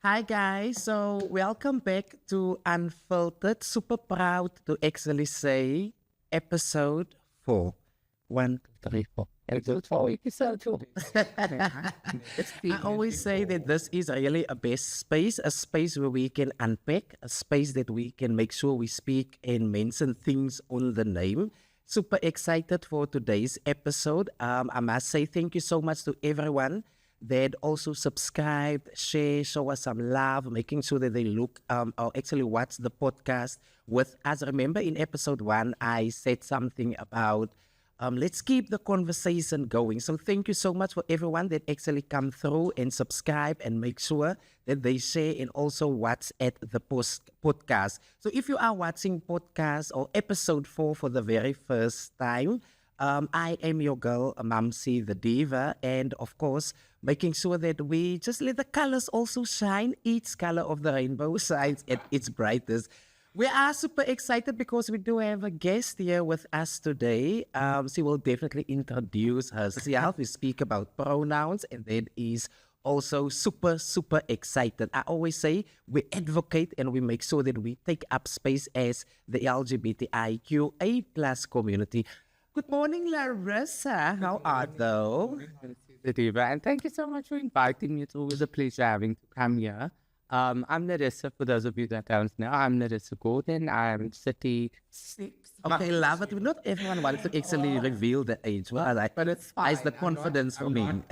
Hi guys, so welcome back to Unfiltered. Super proud to actually say episode 4. 1, 2, 3, 4. Episode 4, episode 2. I always say that this is really a best space, a space where we can unpack, a space that we can make sure we speak and mention things on the name. Super excited for today's episode. I must say thank you so much to everyone that also subscribe, share, show us some love, making sure that they look or actually watch the podcast with us. Remember in episode 1, I said something about let's keep the conversation going. So thank you so much for everyone that actually come through and subscribe and make sure that they share and also watch at the podcast. So if you are watching podcast or episode 4 for the very first time, I am your girl, Mamsi the Diva, and of course, making sure that we just let the colors also shine. Each color of the rainbow shines at its brightest. We are super excited because we do have a guest here with us today. She will definitely introduce herself. We speak about pronouns, and that is also super excited. I always say we advocate and we make sure that we take up space as the LGBTIQA plus community. Good morning, Larissa. How are you? The Diva, and thank you so much for inviting me. It's always a pleasure having to come here. I'm Larissa, for those of you that don't know. I'm Larissa Gordon. I'm 36. Okay, love it. Not everyone wants to actually reveal the age. Well, like, But it's fine. the confidence for me.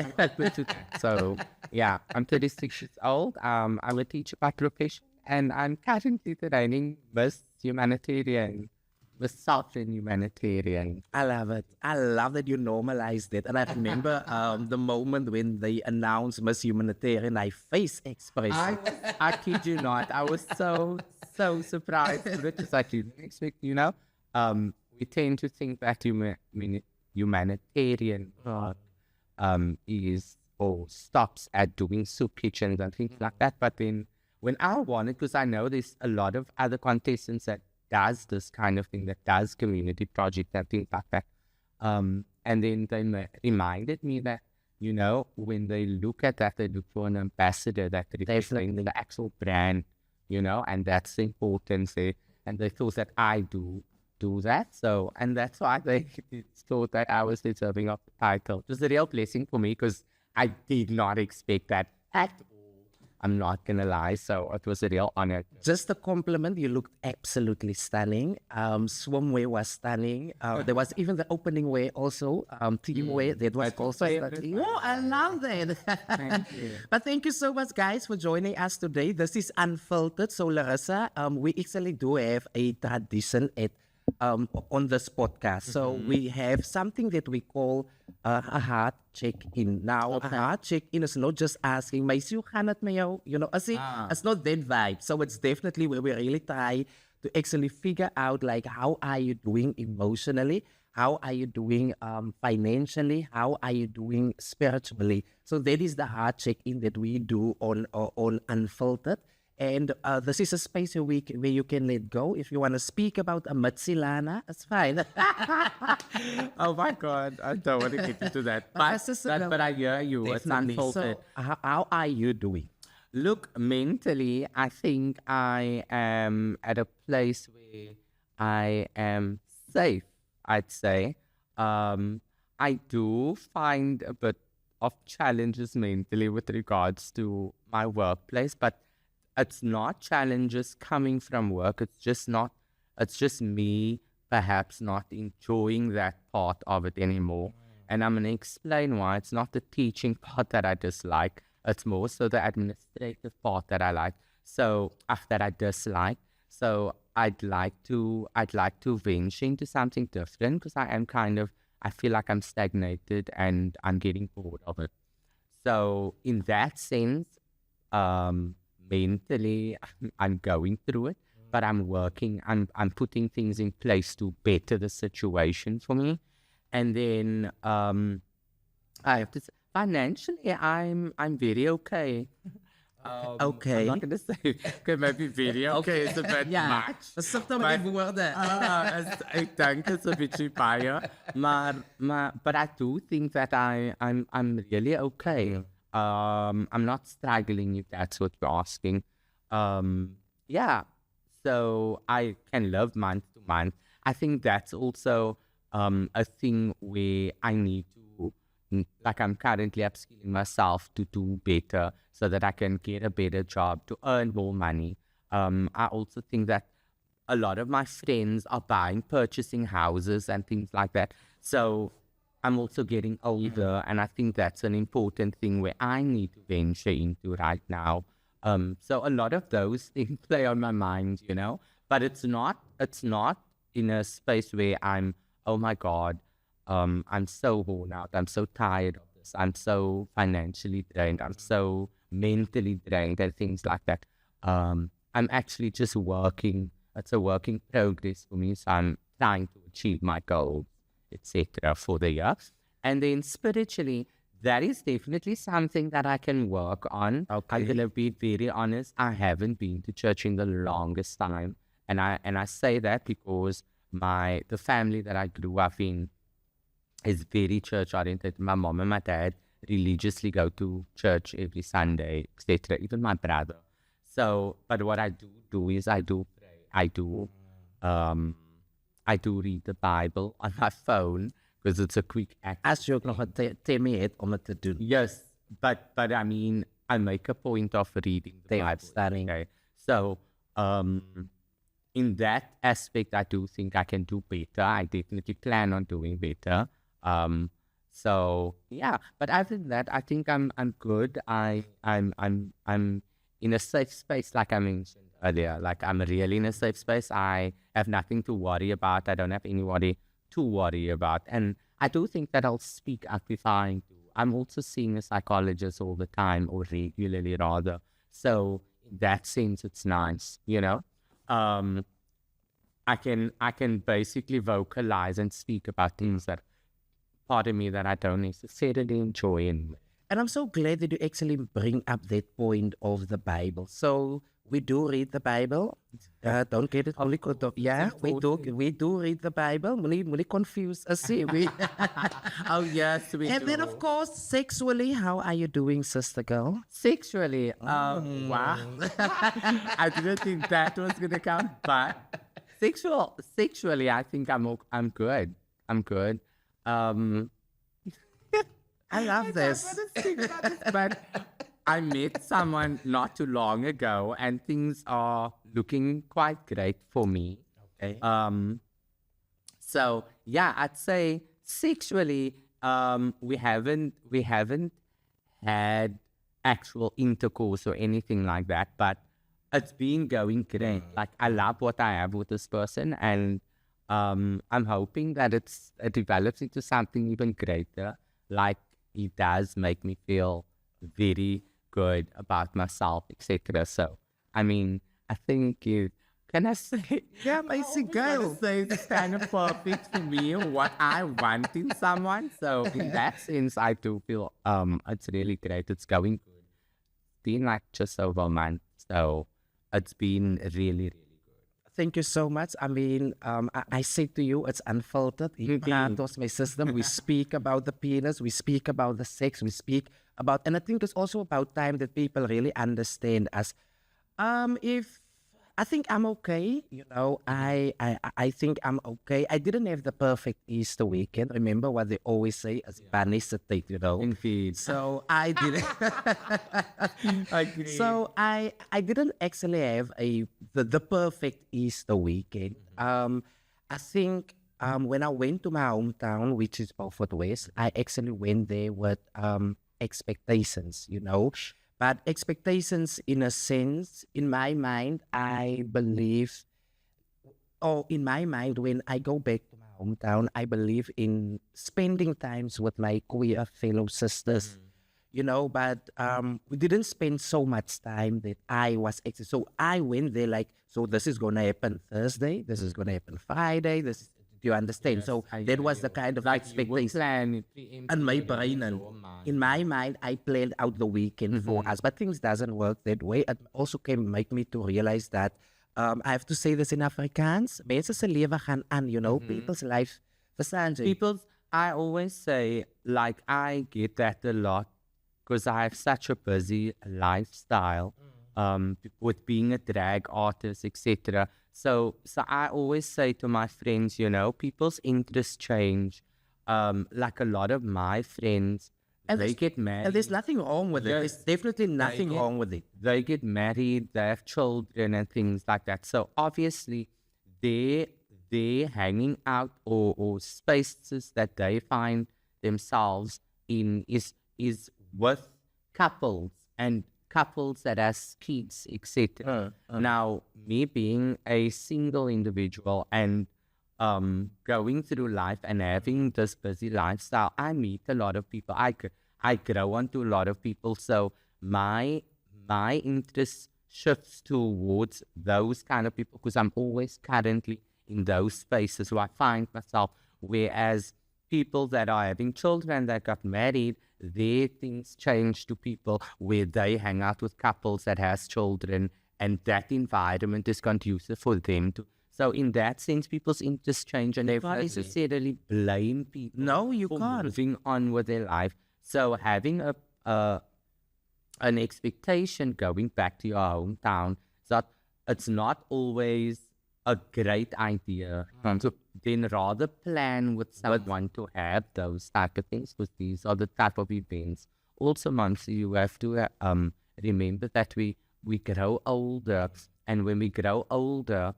So, yeah, I'm 36 years old. I'm a teacher by profession, and I'm currently training Miss Humanitarian, Miss Southern Humanitarian. I love it. I love that you normalized it. And I remember the moment when they announced Miss Humanitarian, I face expression. I kid you not. I was so surprised. Because I didn't expect, we tend to think that humanitarian is or stops at doing soup kitchens and things like that. But then when I wanted, because I know there's a lot of other contestants that does this kind of thing, that does community project and things like that. And then they reminded me that, when they look at that, they look for an ambassador that represents the actual brand, and that's the importance there. And they thought that I do that. So, and that's why they thought that I was deserving of the title. It was a real blessing for me because I did not expect that at all. I'm not going to lie. So it was a real honor. Just a compliment. You looked absolutely stunning. Swimwear was stunning. There was even the opening wear also. Teamwear that was also stunning. Oh, I love that. Thank you. But thank you so much, guys, for joining us today. This is Unfiltered. So, Larissa, we actually do have a tradition at on this podcast. So we have something that we call a heart check-in. Now, a heart check-in is not just asking, "Mais hoe gaan het met jou?" It's not that vibe. So it's definitely where we really try to actually figure out, like, how are you doing emotionally? How are you doing financially? How are you doing spiritually? So that is the heart check-in that we do on Unfiltered. And this is a space where you can let go. If you want to speak about a Matsilana, that's fine. Oh my God, I don't want to get into that. But I hear you. It's Definitely. unfiltered. So, how are you doing? Look, mentally, I think I am at a place where I am safe, I'd say. I do find a bit of challenges mentally with regards to my workplace, but it's not challenges coming from work. It's just me perhaps not enjoying that part of it anymore. And I'm going to explain why. It's not the teaching part that I dislike. It's more so the administrative part that I like. So that I dislike. So I'd like to venture into something different because I feel like I'm stagnated and I'm getting bored of it. So in that sense, mentally, I'm going through it, but I'm working. I'm putting things in place to better the situation for me. And then I have to say, financially, I'm very okay. Okay. I'm not going to say, okay, maybe very okay is a bit much. Sit dan met die woorde. Ek dink it's a bietjie baie, but I do think that I'm really okay. I'm not struggling, if that's what you're asking. Yeah, so I can live month to month. I think that's also a thing where I need to, like I'm currently upskilling myself to do better so that I can get a better job to earn more money. I also think that a lot of my friends are purchasing houses and things like that. So I'm also getting older, and I think that's an important thing where I need to venture into right now. So a lot of those things play on my mind, but it's not in a space where I'm, oh my God, I'm so worn out. I'm so tired of this. I'm so financially drained. I'm so mentally drained and things like that. I'm actually just working. It's a work in progress for me. So I'm trying to achieve my goals, etc. for the year. And then spiritually, that is definitely something that I can work on. Okay. I'm gonna be very honest. I haven't been to church in the longest time, and I say that because the family that I grew up in is very church oriented. My mom and my dad religiously go to church every Sunday, etc. Even my brother. So, but what I do is I do pray. I do read the Bible on my phone because it's a quick act. As jy ook nog 'n temmie het om dit te doen. Yes, but I mean, I make a point of reading the Bible. Studying. Okay? So, in that aspect, I do think I can do better. I definitely plan on doing better. So yeah, but other than that, I think I'm good. I'm in a safe space, like I mentioned earlier. Like I'm really in a safe space. I have nothing to worry about. I don't have anybody to worry about. And I do think that I'll speak up if I do. I'm also seeing a psychologist all the time, or regularly rather. So in that sense, it's nice, I can basically vocalize and speak about things that part of me that I don't necessarily enjoy. And I'm so glad that you actually bring up that point of the Bible. So we do read the Bible. Don't get it only yeah, we do read the Bible. Really confused us. Oh yes, we and do. then of course, sexually, how are you doing, sister girl? Sexually, wow. I didn't think that was gonna come, but sexually, I think I'm good. I'm good. I love this. But I met someone not too long ago, and things are looking quite great for me. Okay. So yeah, I'd say sexually, we haven't had actual intercourse or anything like that, but it's been going great. Like I love what I have with this person, and I'm hoping that it develops into something even greater. Like it does make me feel very good about myself, etc. So, I mean, I think can I say? Yeah, basic girl. Say it's kind of perfect for me, what I want in someone. So in that sense, I do feel it's really great. It's going good. It's been like just over a month, so it's been really, really good. Thank you so much. I mean, I say to you, it's unfiltered. Pratos, my system. We speak about the penis. We speak about the sex. We speak about, and I think it's also about time that people really understand us. If I think I'm okay, I think I'm okay. I didn't have the perfect Easter weekend. Remember what they always say, as bunny state, Indeed. So I didn't. Agree. So I didn't actually have the perfect Easter weekend. I think when I went to my hometown, which is Beaufort West, I actually went there with expectations, But expectations, in a sense, in my mind, I believe, in my mind, when I go back to my hometown, I believe in spending times with my queer fellow sisters, but we didn't spend so much time that I was excited. So I went there like, so this is going to happen Thursday, this is going to happen Friday, do you understand? Yes, so that was the kind of expectation. And my brain, and in my mind, I planned out the weekend for us, but things doesn't work that way. It also can make me to realize that I have to say this in Afrikaans. Mense se lewe gaan aan, people's life. I always say, like, I get that a lot because I have such a busy lifestyle, with being a drag artist, etc. So I always say to my friends, people's interests change. Like a lot of my friends, they get married. And there's nothing wrong with it. There's definitely nothing wrong with it. They get married, they have children and things like that. So obviously, they hanging out or spaces that they find themselves in is with couples and couples that has kids, etc. Now, me being a single individual and going through life and having this busy lifestyle, I meet a lot of people. I grow onto a lot of people. So my interest shifts towards those kind of people because I'm always currently in those spaces where I find myself. Whereas people that are having children that got married, their things change to people where they hang out with couples that has children, and that environment is conducive for them to. So in that sense, people's interests change, and they don't necessarily blame people. No, you for can't. Moving on with their life. So having an expectation going back to your hometown, that it's not always a great idea. So then rather plan with someone to have those type of things, because these are the type of events. Also, Mamsi, you have to remember that we grow older, and when we grow older,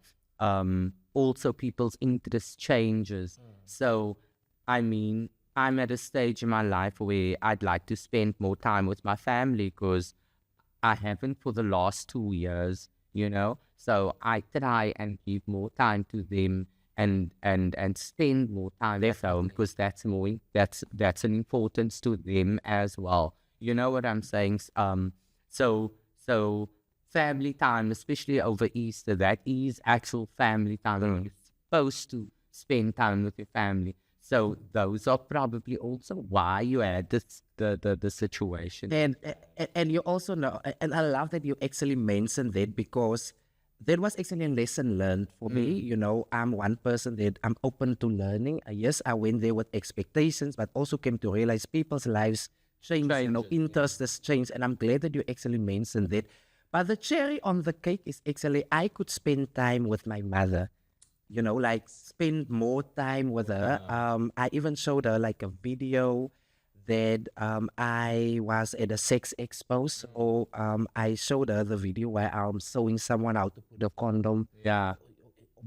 also people's interest changes. So, I mean, I'm at a stage in my life where I'd like to spend more time with my family because I haven't for the last 2 years, So I try and give more time to them and spend more time at home because that's an importance to them as well. You know what I'm saying? So family time, especially over Easter, that is actual family time. You're supposed to spend time with your family. So those are probably also why you had the situation. And you also know, and I love that you actually mentioned that, because that was actually a lesson learned for me. I'm one person that I'm open to learning. Yes, I went there with expectations, but also came to realize people's lives change, interests change. And I'm glad that you actually mentioned that. But the cherry on the cake is actually I could spend time with my mother. Like spend more time with her. I even showed her like a video that I was at a sex expo, or I showed her the video where I'm showing someone how to put a condom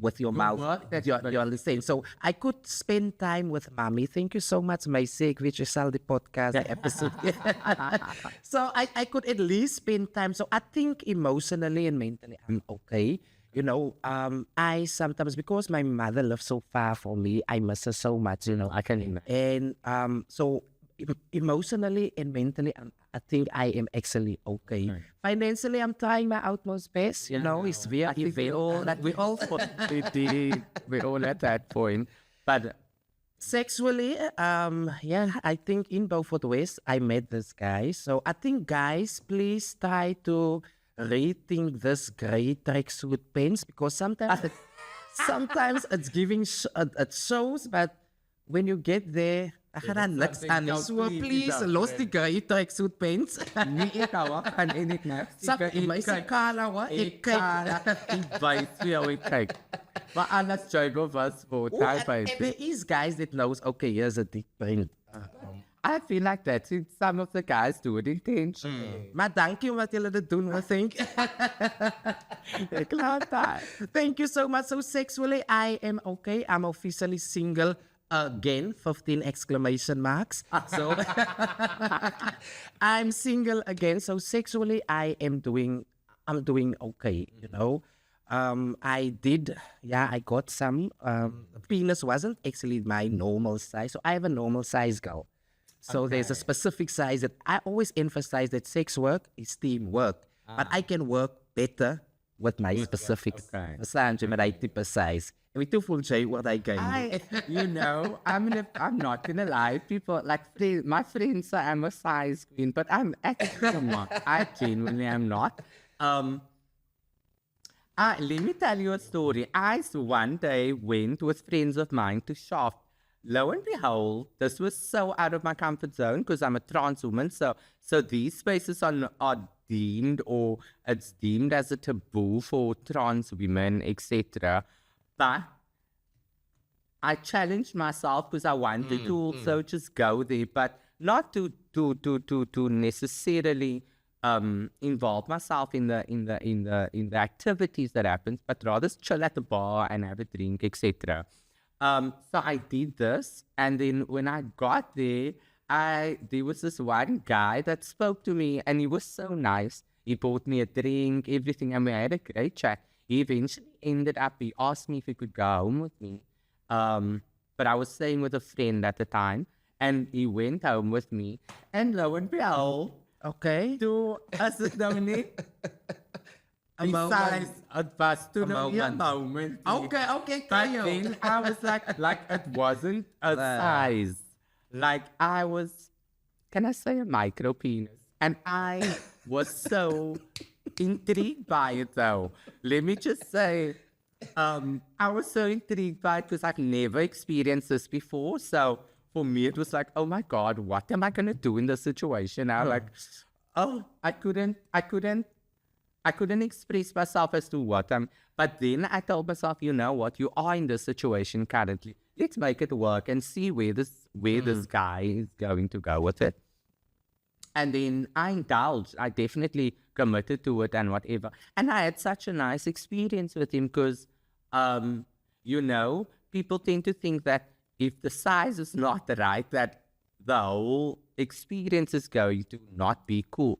with your mouth. You understand? So I could spend time with mommy. Thank you so much, my Lgbtiqi podcast episode. So I could at least spend time. So I think emotionally and mentally I'm okay. I sometimes, because my mother lives so far from me, I miss her so much, I can imagine. And so emotionally and mentally, I think I am actually okay. Right. Financially, I'm trying my utmost best. It's very, we all at that point. But sexually, I think in Beaufort West, I met this guy. So I think, guys, please try to rethink this gray tracksuit pants, because sometimes it's giving it shows, but when you get there, I gaan niks aan. So please, los die gray tracksuit pants. Nie ek hou van enig net. My kala wa ek Advice we kyk. Maar anders Jago was voor type. There is guys that knows, okay, here's a dick print. I feel like that some of the guys do it intentionally. Maar dankie omdat jullie dat doen, I think. Thank you so much. So sexually, I am okay. I'm officially single again, 15 exclamation marks. So I'm single again. So sexually, I'm doing okay, I got some, penis wasn't actually my normal size. So I have a normal size girl. So there's a specific size that I always emphasize that sex work is teamwork. But I can work better with my specific size. En we toe voel jy wat hy I'm not gonna lie. People like my friends say I'm a size queen, but I'm actually not. I genuinely am not. Let me tell you a story. I one day went with friends of mine to shop lo and behold, this was so out of my comfort zone because I'm a trans woman. So these spaces are deemed, or it's deemed as a taboo for trans women, etc. But I challenged myself because I wanted to also just go there, but not to necessarily involve myself in the activities that happens, but rather chill at the bar and have a drink, etc. So I did this, and then when I got there, there was this one guy that spoke to me, and he was so nice. He bought me a drink, everything, and we had a great chat. He eventually ended up, he asked me if he could go home with me. But I was staying with a friend at the time, and he went home with me, and lo and behold, Okay. to us Dominic, A moment. it was to me a moment. Okay, But then I was like it wasn't a size. Like I was, can I say a micro penis? And I was so intrigued by it though. Let me just say, I was so intrigued by it because I've never experienced this before. So for me, it was like, oh my God, what am I going to do in this situation? I like, oh, I couldn't express myself as to what I'm, but then I told myself, you know what, you are in this situation currently. Let's make it work and see where this guy is going to go with it. And then I indulged. I definitely committed to it and whatever. And I had such a nice experience with him because, you know, people tend to think that if the size is not right, that the whole experience is going to not be cool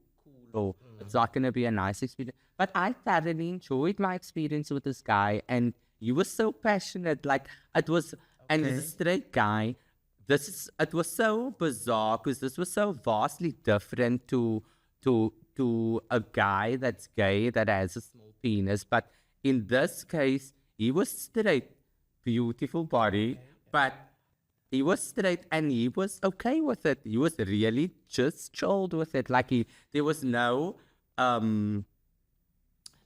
or it's not going to be a nice experience. But I thoroughly enjoyed my experience with this guy, and he was so passionate. Like it was, and he's a straight guy. It was so bizarre because this was so vastly different to a guy that's gay that has a small penis. But in this case, he was straight, beautiful body, but he was straight and he was okay with it. He was really just chilled with it. Like there was no,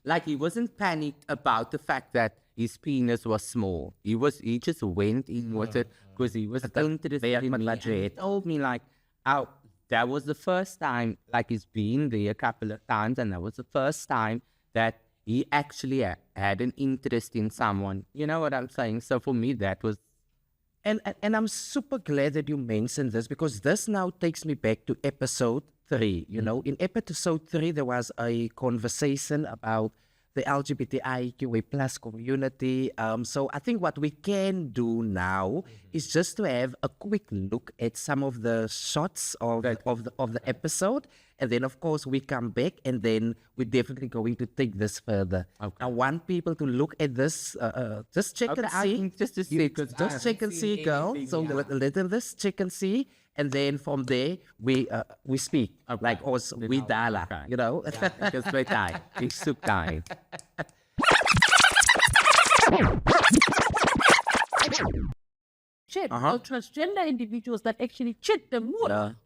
like he wasn't panicked about the fact that his penis was small. He just went in with it because he was interested in me. And he told me like, oh, that was the first time, like he's been there a couple of times, and that was the first time that he actually had an interest in someone. You know what I'm saying? So for me, that was. And I'm super glad that you mentioned this, because this now takes me back to episode 3. You know, in episode 3, there was a conversation about the LGBTIQA plus community. So I think what we can do now is just to have a quick look at some of the shots of the episode. And then, of course, we come back, and then we're definitely going to take this further. Okay. I want people to look at this. Just check and see. Just to see. Just check and see, girl. So let them just check and see. And then from there, we speak. Okay. Like, also, we dialogue, you know? Because we die. It's so die. Or transgender individuals that actually cheat them more.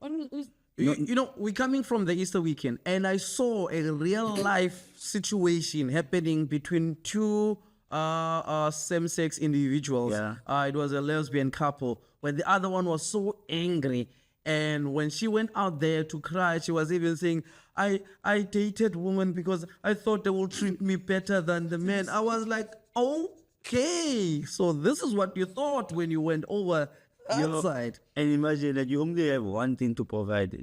You know, we're coming from the Easter weekend, and I saw a real life situation happening between two same-sex individuals. It was a lesbian couple, where the other one was so angry. And when she went out there to cry, she was even saying, I dated women because I thought they would treat me better than the men. I was like, okay, so this is what you thought when you went over outside. And imagine that you only have one thing to provide.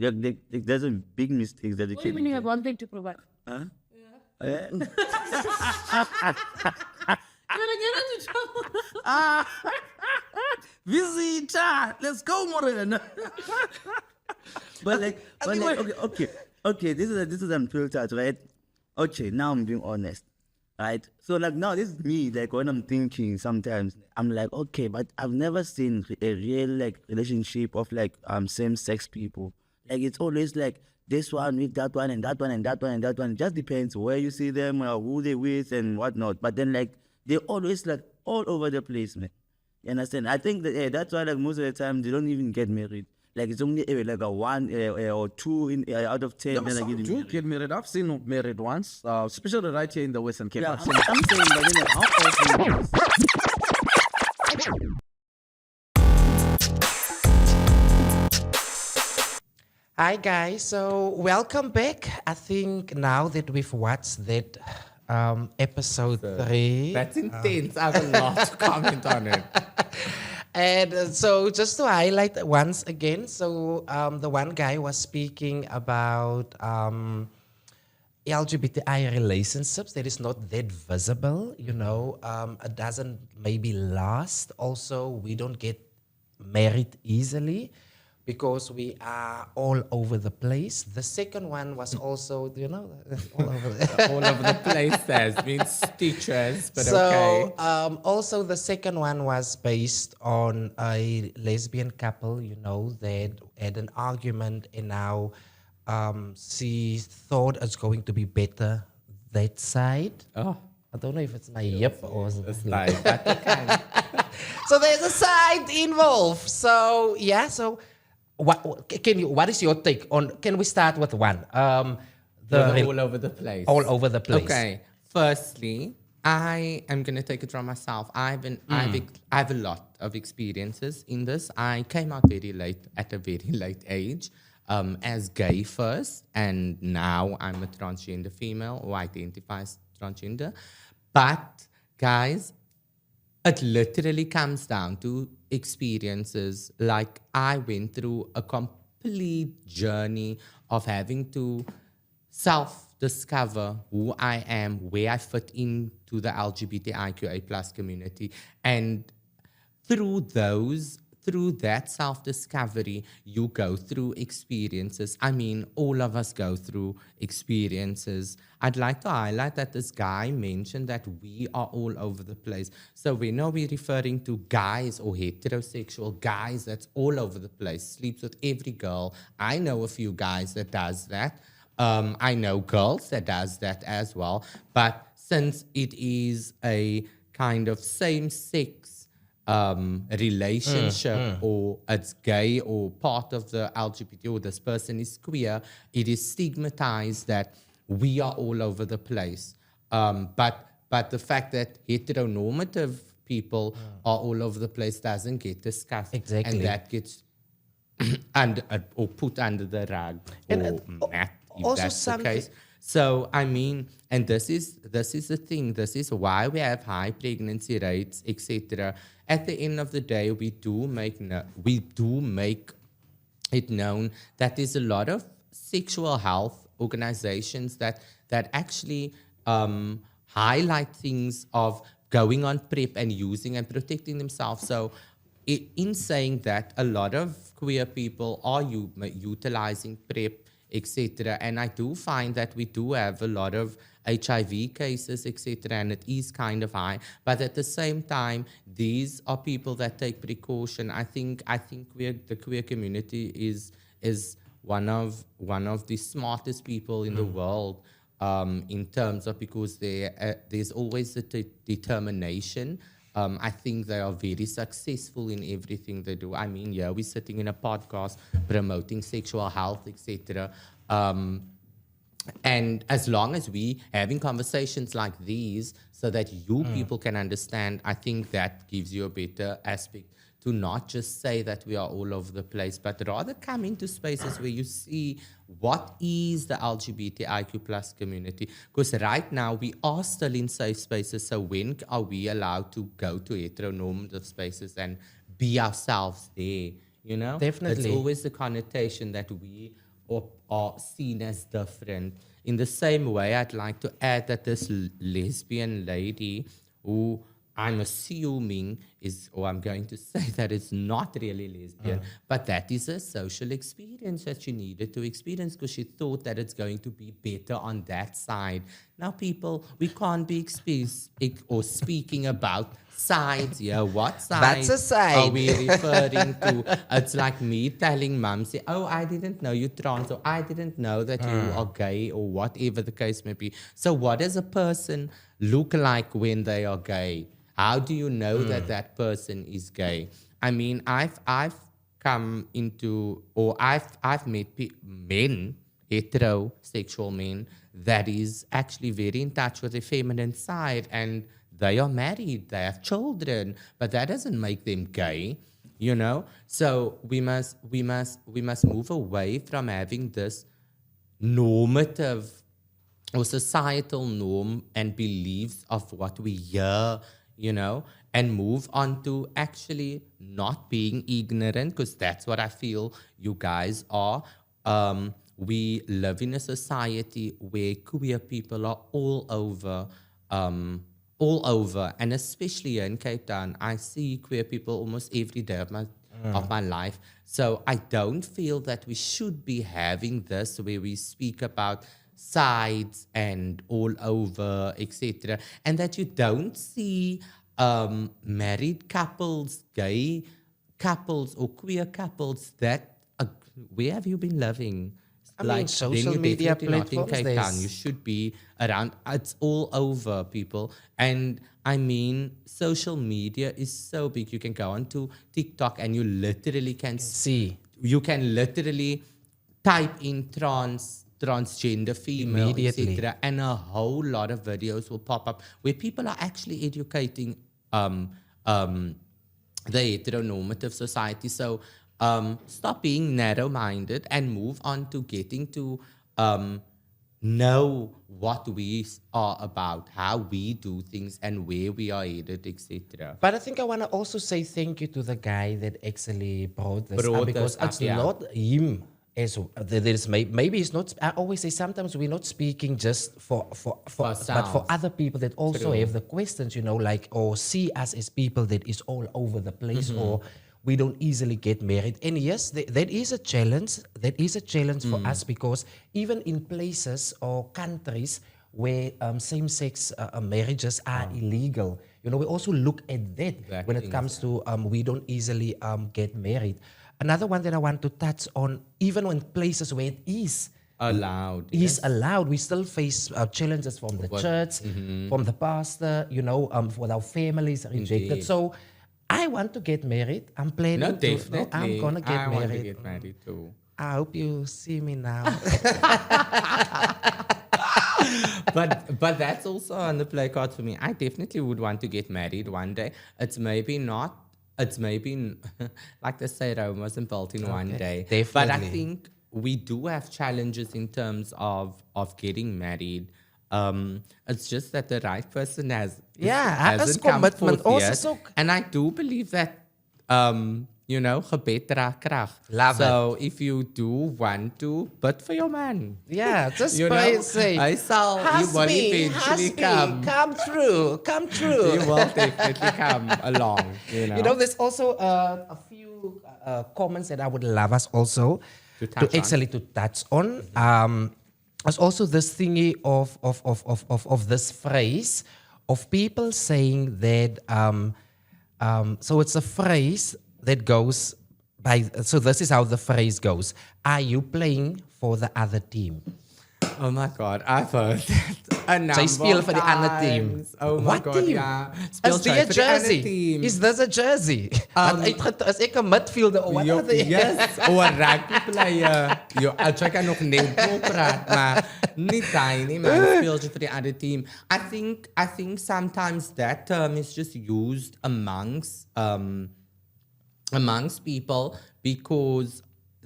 There's a big mistake that you What do you mean you have one thing to provide? Huh? You're gonna get into trouble. Visitor, let's go, Morena. Okay. This is unfiltered, right? Okay, now I'm being honest, right? So like now, this is me. Like when I'm thinking, sometimes I'm like, okay, but I've never seen a real like relationship of like same-sex people. Like it's always like this one with that one and that one and that one and that one. It just depends where you see them, who they with and whatnot. But then like they're always like all over the place, man. You understand? I think that that's why like most of the time they don't even get married. Like it's only like a 1 or 2 out of 10. No, some do get married. I've seen married once, especially right here in the Western Cape. Yeah, I'm saying, but you know, how often Hi guys, so welcome back. I think now that we've watched that episode 3. That's intense. I have a lot to comment on it. And so just to highlight once again, so the one guy was speaking about LGBTI relationships that is not that visible, it doesn't maybe last. Also, we don't get married easily because we are all over the place. The second one was also, all over the All over the place has been stitches, but so, okay. also the second one was based on a lesbian couple, that had an argument, and now she thought it's going to be better that side. Oh, I don't know if it's my hip or it's like that. Okay. so there's a side involved. So yeah, so what is your take on? Can we start with one? All over the place. All over the place. Okay. Firstly, I am gonna take it from myself. I have a lot of experiences in this. I came out very late, at a very late age, as gay first, and now I'm a transgender female who identifies transgender. But guys, it literally comes down to experiences. Like, I went through a complete journey of having to self-discover who I am, where I fit into the LGBTIQA plus community. And through that self-discovery, you go through experiences. I mean, all of us go through experiences. I'd like to highlight that this guy mentioned that we are all over the place. So when are we referring to guys or heterosexual guys that's all over the place, sleeps with every girl? I know a few guys that does that. I know girls that does that as well. But since it is a kind of same-sex relationship, or it's gay or part of the LGBT, or this person is queer, it is stigmatized that we are all over the place. But the fact that heteronormative people are all over the place doesn't get discussed. Exactly. And that gets under or put under the rug or mat, if also that's the something- case. So, I mean, and this is the thing. This is why we have high pregnancy rates, etc. At the end of the day, we do make it known that there's a lot of sexual health organizations that actually highlight things of going on PrEP and using and protecting themselves. So, in saying that, a lot of queer people are utilizing PrEP, etc. And I do find that we do have a lot of HIV cases, etc. And it is kind of high. But at the same time, these are people that take precaution. I think the queer community is one of the smartest people in the world, in terms of, because there's always a determination. I think they are very successful in everything they do. I mean, yeah, we're sitting in a podcast promoting sexual health, etc. And as long as we having conversations like these so that you people can understand, I think that gives you a better aspect to not just say that we are all over the place, but rather come into spaces where you see what is the LGBTIQ plus community. Because right now we are still in safe spaces. So when are we allowed to go to heteronormative spaces and be ourselves there? Definitely. It's always the connotation that we are seen as different. In the same way, I'd like to add that this lesbian lady, who I'm assuming is, or I'm going to say that it's not really lesbian, but that is a social experience that she needed to experience because she thought that it's going to be better on that side. Now, people, we can't be speaking about sides here. What side That's a side. are we referring to? It's like me telling mum, say, oh, I didn't know you're trans, or I didn't know that you are gay, or whatever the case may be. So what does a person look like when they are gay? How do you know that that person is gay? I mean, I've come into, or I've met men, heterosexual men, that is actually very in touch with their feminine side, and they are married, they have children, but that doesn't make them gay. you know. So we must move away from having this normative or societal norm and beliefs of what we hear, you know, and move on to actually not being ignorant, because that's what I feel you guys are. We live in a society where queer people are all over, and especially here in Cape Town, I see queer people almost every day of my life. So I don't feel that we should be having this where we speak about sides and all over, etc., and that you don't see married couples, gay couples, or queer couples that where have you been living? I mean, social then media definitely not in platforms, Cape Town. You should be around. It's all over, people. And I mean, social media is so big. You can go onto TikTok and you literally can See. You can literally type in transgender female, Immediately. etc., and a whole lot of videos will pop up where people are actually educating the heteronormative society. So stop being narrow-minded and move on to getting to know what we are about, how we do things, and where we are headed, etc. But I think I want to also say thank you to the guy that actually brought this up, because it's not him. There's maybe it's not. I always say sometimes we're not speaking just for but for other people that also have the questions, you know, like, or see us as people that is all over the place, or we don't easily get married. And yes, that is a challenge. That is a challenge for us, because even in places or countries where same-sex marriages are illegal, you know, we also look at that when it comes to we don't easily get married. Another one that I want to touch on, even when places where it is allowed, we still face challenges from the church, from the pastor, you know, for our families rejected. Indeed. So I want to get married. I'm planning to. No, I'm gonna get I married. want to get married too. I hope you see me now. but that's also on the play card for me. I definitely would want to get married one day. It's maybe like they say, Rome wasn't built in one day. Definitely. But I think we do have challenges in terms of getting married. It's just that the right person hasn't come commitment forth also. yet. So And I do believe that you know, gebed dra krag. Love so if you do want to, bid for your man. yeah, just You by know, saying, I saw you will eventually come. come true. You will definitely come along. You know, You know, there's also a few comments that I would love us also To touch on. touch on. There's also this thingy of this phrase of people saying that. So it's a phrase that goes by. So this is how the phrase goes: are you playing for the other team? oh my God, I've heard that a number Sy speel of vir die ander team. times. Oh my What God, team? yeah. Speel Is sy dit 'n vir die ander jersey? team. Is this a jersey? Is ek 'n midfielder or what are they? Yes, or a rugby player. I'll try to nog netball praat, maar nie tiny man speel jy vir die ander team. I think sometimes that term is just used amongst people because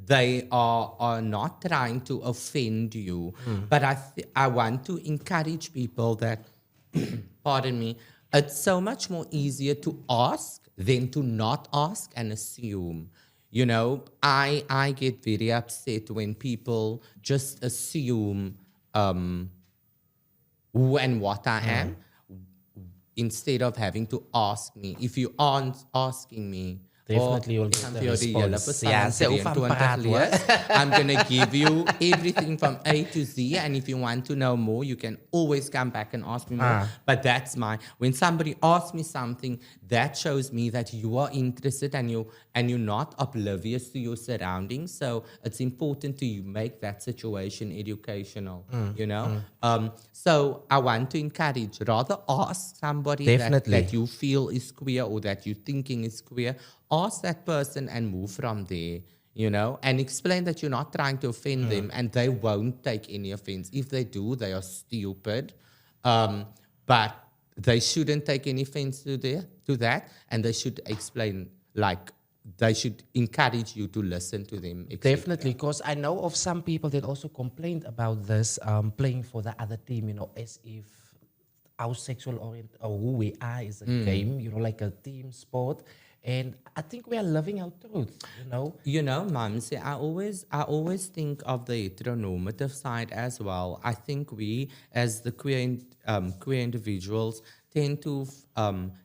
they are not trying to offend you. But I want to encourage people that, pardon me, it's so much more easier to ask than to not ask and assume. You know, I get very upset when people just assume who and what I am instead of having to ask me. If you aren't asking me, Definitely you'll get the response. Yeah, sê hoe van praat, hoor. I'm going to give you everything from A to Z. And if you want to know more, you can always come back and ask me more. But that's when somebody asks me something, that shows me that you are interested and you're not oblivious to your surroundings. So it's important to make that situation educational, you know? So I want to encourage, rather ask somebody that you feel is queer or that you're thinking is queer. Ask that person and move from there, you know, and explain that you're not trying to offend them and they won't take any offense. If they do, they are stupid. But they shouldn't take any offense to that, and they should explain, like, they should encourage you to listen to them. etc. Definitely, because I know of some people that also complained about this playing for the other team, as if our sexual orient or who we are is a game, like a team sport. And I think we are living our truth, Mamsi, I always think of the heteronormative side as well. I think we, as the queer individuals, tend to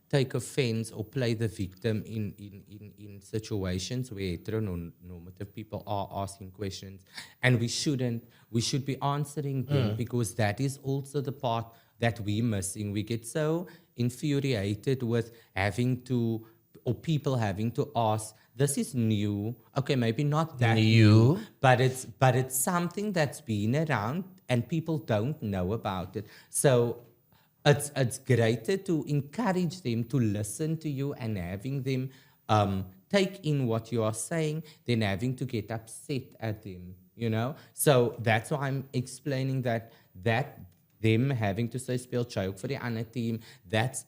take offense or play the victim in situations where heteronormative people are asking questions, and we shouldn't. We should be answering them, because that is also the part that we're missing. We get so infuriated with people having to ask, this is new. Okay, maybe not that new, but it's something that's been around and people don't know about it. So it's greater to encourage them to listen to you and having them take in what you are saying than having to get upset at them, So that's why I'm explaining that them having to say speel choke for the other team, that's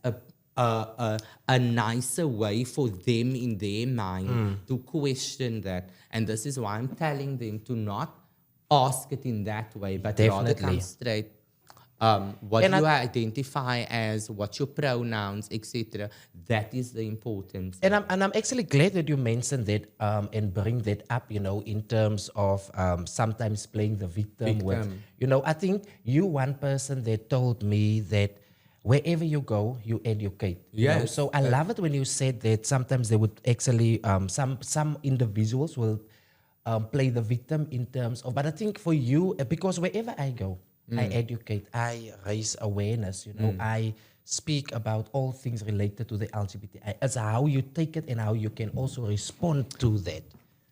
a nicer way for them in their mind to question that. And this is why I'm telling them to not ask it in that way, but rather come straight. What you identify as, what's your pronouns, etc. That is the importance. And I'm actually glad that you mentioned that and bring that up, in terms of sometimes playing the victim. With, I think you one person that told me that wherever you go, you educate. Yes. So I love it when you said that sometimes they would actually, some individuals will play the victim in terms of, but I think for you, because wherever I go, I educate, I raise awareness, I speak about all things related to the LGBTI. It's how you take it and how you can also respond to that.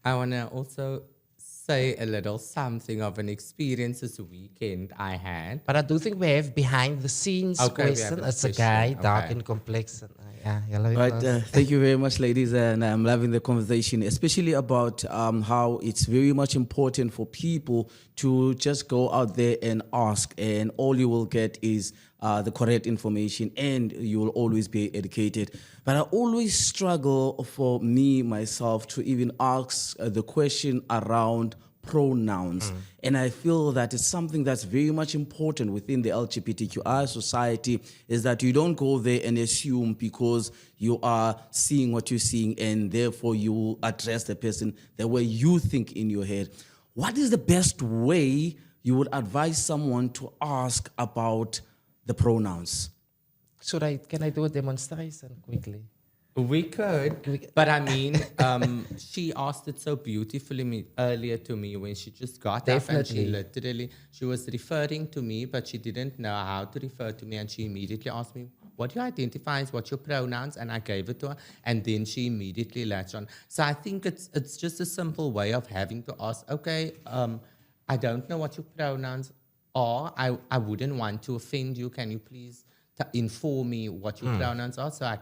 I want to also say a little something of an experience this weekend I had. But I do think we have behind the scenes question. It's a guy, dark in complexion. Right, thank you very much, ladies, and I'm loving the conversation, especially about how it's very much important for people to just go out there and ask, and all you will get is the correct information, and you will always be educated. But I always struggle for myself to even ask the question around pronouns. And I feel that it's something that's very much important within the LGBTQI society, is that you don't go there and assume because you are seeing what you're seeing and therefore you address the person the way you think in your head. What is the best way you would advise someone to ask about the pronouns? Can I do a demonstration quickly? We could, but I mean, she asked it so beautifully earlier to me when she just got up, and she was referring to me, but she didn't know how to refer to me, and she immediately asked me, what do you identify as, what's your pronouns? And I gave it to her, and then she immediately latched on. So I think it's just a simple way of having to ask, okay, I don't know what your pronouns are. I wouldn't want to offend you. Can you please inform me what your pronouns are so I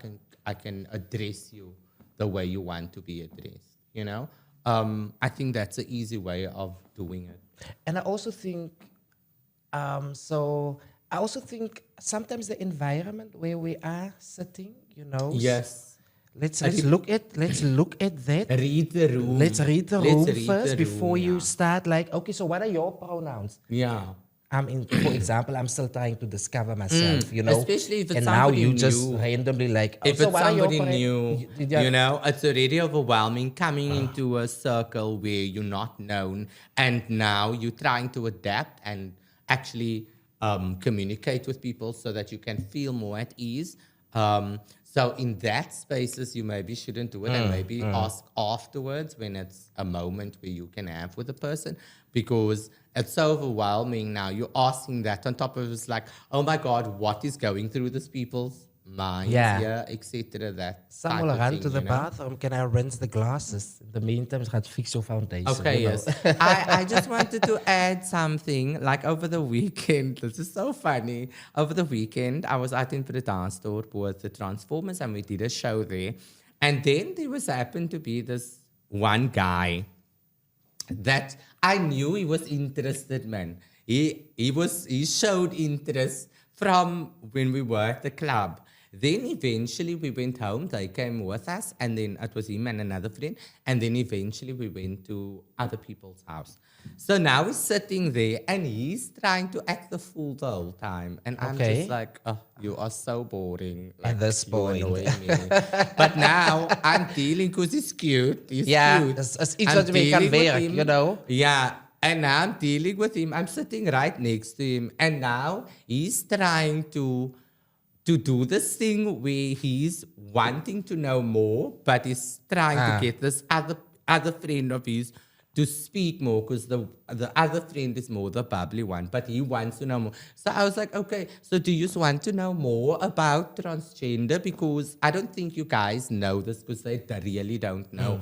can address you the way you want to be addressed, I think that's an easy way of doing it. And I also think, sometimes the environment where we are sitting, Yes. Let's look at that. Read the room. Let's read the room first before you start. Okay, so what are your pronouns? Yeah. For example, I'm still trying to discover myself, Especially if it's and now you new. just randomly if so it's somebody new, it's already overwhelming coming into a circle where you're not known, and now you're trying to adapt and actually communicate with people so that you can feel more at ease. So in that spaces, you maybe shouldn't do it, and maybe ask afterwards when it's a moment where you can have with the person, because it's so overwhelming now. You're asking that on top of it's like, oh my God, what is going through these people's minds, etc. That some will run to the bathroom. Can I rinse the glasses? In the meantime, I fix your foundation. Okay, yes. I just wanted to add something. Like over the weekend, this is so funny. Over the weekend, I was out in Predator with the Transformers, and we did a show there. And then there happened to be this one guy that I knew he was interested, man. He showed interest from when we were at the club. Then eventually we went home. They came with us, and then it was him and another friend. And then eventually we went to other people's house. So now we're sitting there, and he's trying to act the fool the whole time. And I'm just like, oh, you are so boring. Like, At this you point. annoy me. But now I'm dealing, because he's cute. He's cute. It's iets I'm wat we kan dealing with werk, him. you know. Yeah. And now I'm dealing with him. I'm sitting right next to him. And now he's trying to do this thing where he's wanting to know more, but he's trying to get this other friend of his to speak more, because the other friend is more the bubbly one, but he wants to know more. So I was like, okay, so do you just want to know more about transgender? Because I don't think you guys know this, because they really don't know.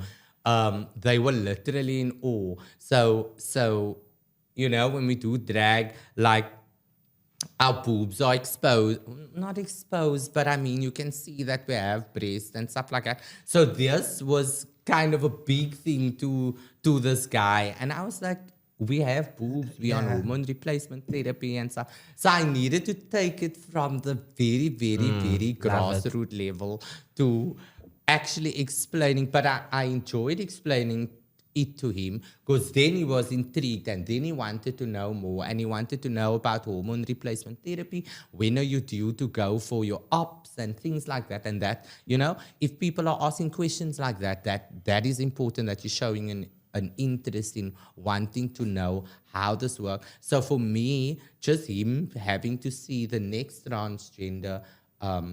They were literally in awe. So you know, when we do drag, like, our boobs are exposed, not exposed, but I mean, you can see that we have breasts and stuff like that. So this was kind of a big thing to this guy. And I was like, we have boobs, we on hormone replacement therapy and stuff. So I needed to take it from the very, very, very grassroots level to actually explaining. But I enjoyed explaining it to him, because then he was intrigued, and then he wanted to know more, and he wanted to know about hormone replacement therapy. When are you due to go for your ops and things like that? And that, you know, if people are asking questions like that is important, that you're showing an interest in wanting to know how this works. So for me, just him having to see the next transgender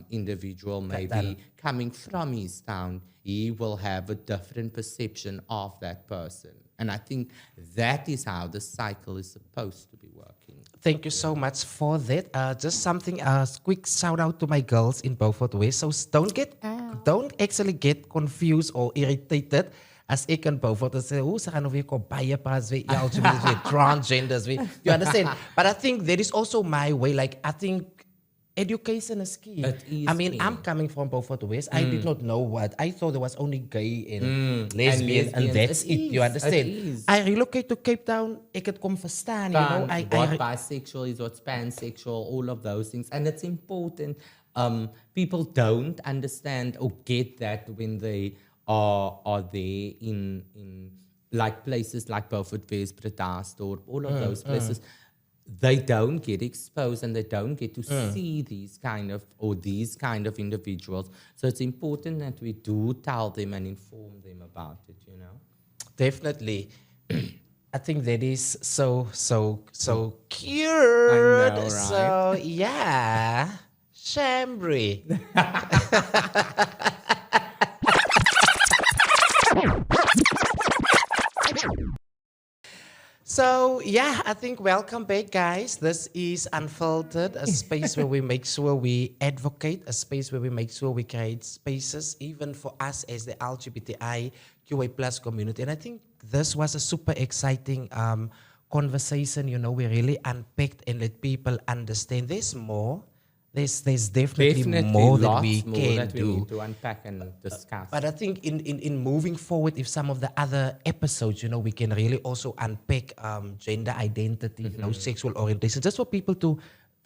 individual maybe coming from his town, he will have a different perception of that person. And I think that is how the cycle is supposed to be working. Thank you so much for that. Just something, quick shout out to my girls in Beaufort West. So don't actually get confused or irritated as ek in Beaufort sê, hoe se gaan nou weer kom baie pas weer LGBTs weer transgenders weer. You understand? But I think there is also my way. Like, I think education is key. I mean, I'm coming from Beaufort West. I did not know what. I thought there was only gay and lesbian, and that's it. You understand? I relocate to Cape Town. Ek het kom verstaan, you know. What bisexual is, what's pansexual, all of those things. And it's important. People don't understand or get that when they are there in like places like Beaufort West, Bredasdorp, all of those places. They don't get exposed, and they don't get to see these kind of individuals. So it's important that we do tell them and inform them about it, you know? Definitely. I think that is so cute. I know, right? So yeah. Chambry. So, yeah, I think welcome back, guys. This is Unfiltered, a space where we make sure we advocate, a space where we make sure we create spaces, even for us as the LGBTIQA plus community. And I think this was a super exciting conversation. You know, we really unpacked and let people understand there's more. There's definitely more that we can do. Need to unpack and discuss. But I think in moving forward, if some of the other episodes, you know, we can really also unpack gender identity, you know, sexual orientation, just for people to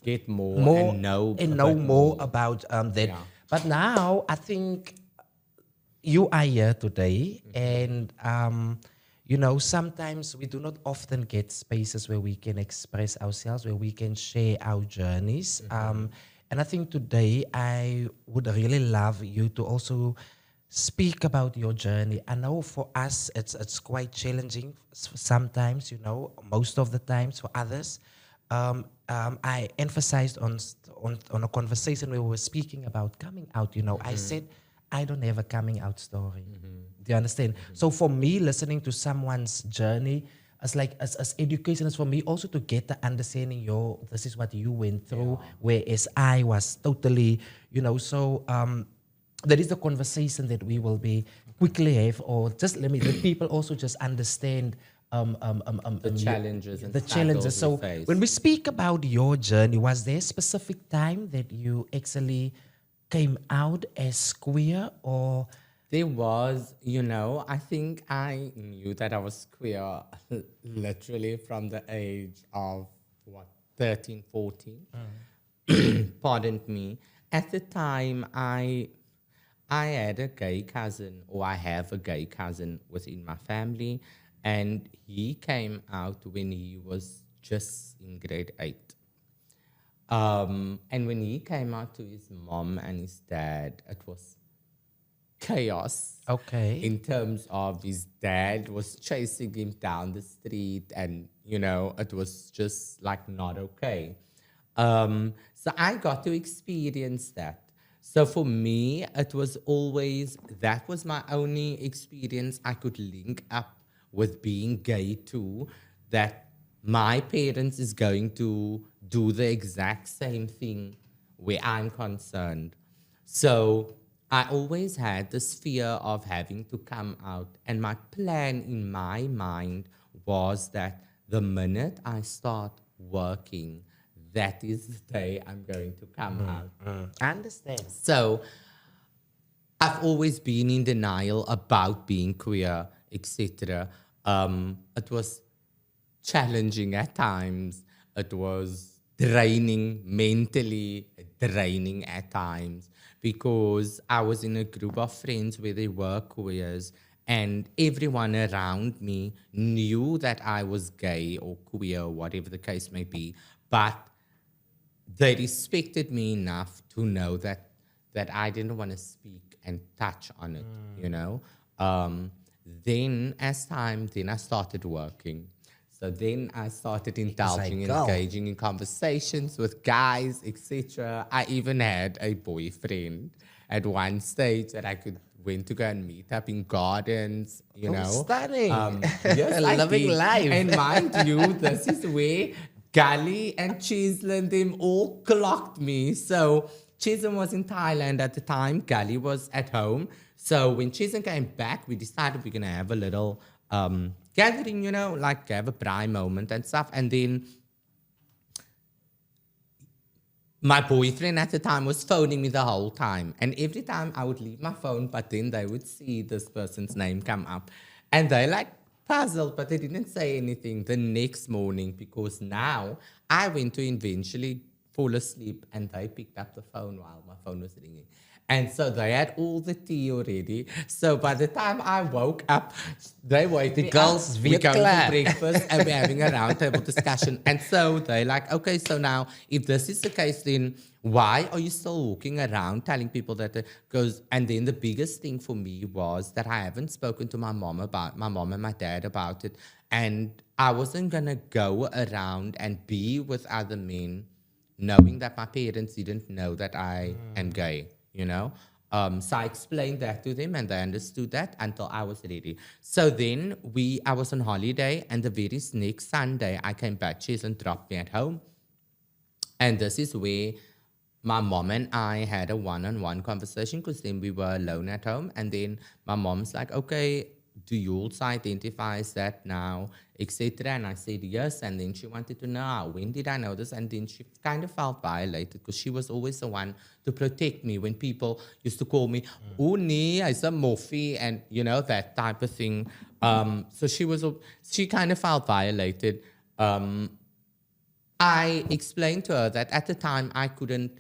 get more and know more about that. Yeah. But now I think you are here today, and you know, sometimes we do not often get spaces where we can express ourselves, where we can share our journeys. And I think today I would really love you to also speak about your journey. I know for us it's quite challenging sometimes, you know, most of the times. For others, I emphasized on a conversation where we were speaking about coming out. You know, I said I don't have a coming out story. Do you understand? So for me, listening to someone's journey, as education is for me also to get the understanding, this is what you went through, whereas I was totally, you know, so that is the conversation that we will be quickly have, or just let people also just understand the challenges and the challenges. So when we speak about your journey, was there a specific time that you actually came out as queer, or? There was, you know, I think I knew that I was queer literally from the age of, 13, 14. Pardon me. at the time, I had a gay cousin, or I have a gay cousin within my family, and he came out when he was just in grade 8. And when he came out to his mom and his dad, it was chaos. Okay. In terms of his dad was chasing him down the street, and it was just like not okay. So I got to experience that. So for me, it was always, that was my only experience I could link up with being gay too, that my parents is going to do the exact same thing where I'm concerned. So I always had this fear of having to come out. And my plan in my mind was that the minute I start working, that is the day I'm going to come out. I understand. So I've always been in denial about being queer, etc. It was challenging at times. It was draining, mentally draining at times, because I was in a group of friends where they were queers, and everyone around me knew that I was gay or queer, whatever the case may be, but they respected me enough to know that I didn't want to speak and touch on it, Then as time, then I started working. So then I started indulging and engaging in conversations with guys, etc. I even had a boyfriend at one stage that I went to go and meet up in gardens, Stunning. Yes, I Loving did. life. And mind you, this is where Gully and Chislin, them all clocked me. So Chislin was in Thailand at the time. Gully was at home. So when Chislin came back, we decided we're going to have a little gathering, like have a pride moment and stuff. And then my boyfriend at the time was phoning me the whole time. And every time I would leave my phone, but then they would see this person's name come up. And they puzzled, but they didn't say anything the next morning, because now I went to eventually fall asleep and they picked up the phone while my phone was ringing. And so they had all the tea already. So by the time I woke up, they waited. The girls we're going klaar. for breakfast and we're having a roundtable discussion. And so they're like, okay, so now if this is the case, then why are you still walking around telling people that? And then the biggest thing for me was that I haven't spoken to my mom and my dad about it. And I wasn't going to go around and be with other men knowing that my parents didn't know that I am gay. So I explained that to them and they understood that until I was ready. So then I was on holiday, and the very next Sunday I came back. Jason dropped me at home. And this is where my mom and I had a one-on-one conversation, because then we were alone at home. And then my mom's like, okay, do you also identify as that now, etc.? And I said yes. And then she wanted to know, when did I know this? And then she kind of felt violated, because she was always the one to protect me when people used to call me, oh, nee, hy's a moffie, and that type of thing. So she kind of felt violated. I explained to her that at the time I couldn't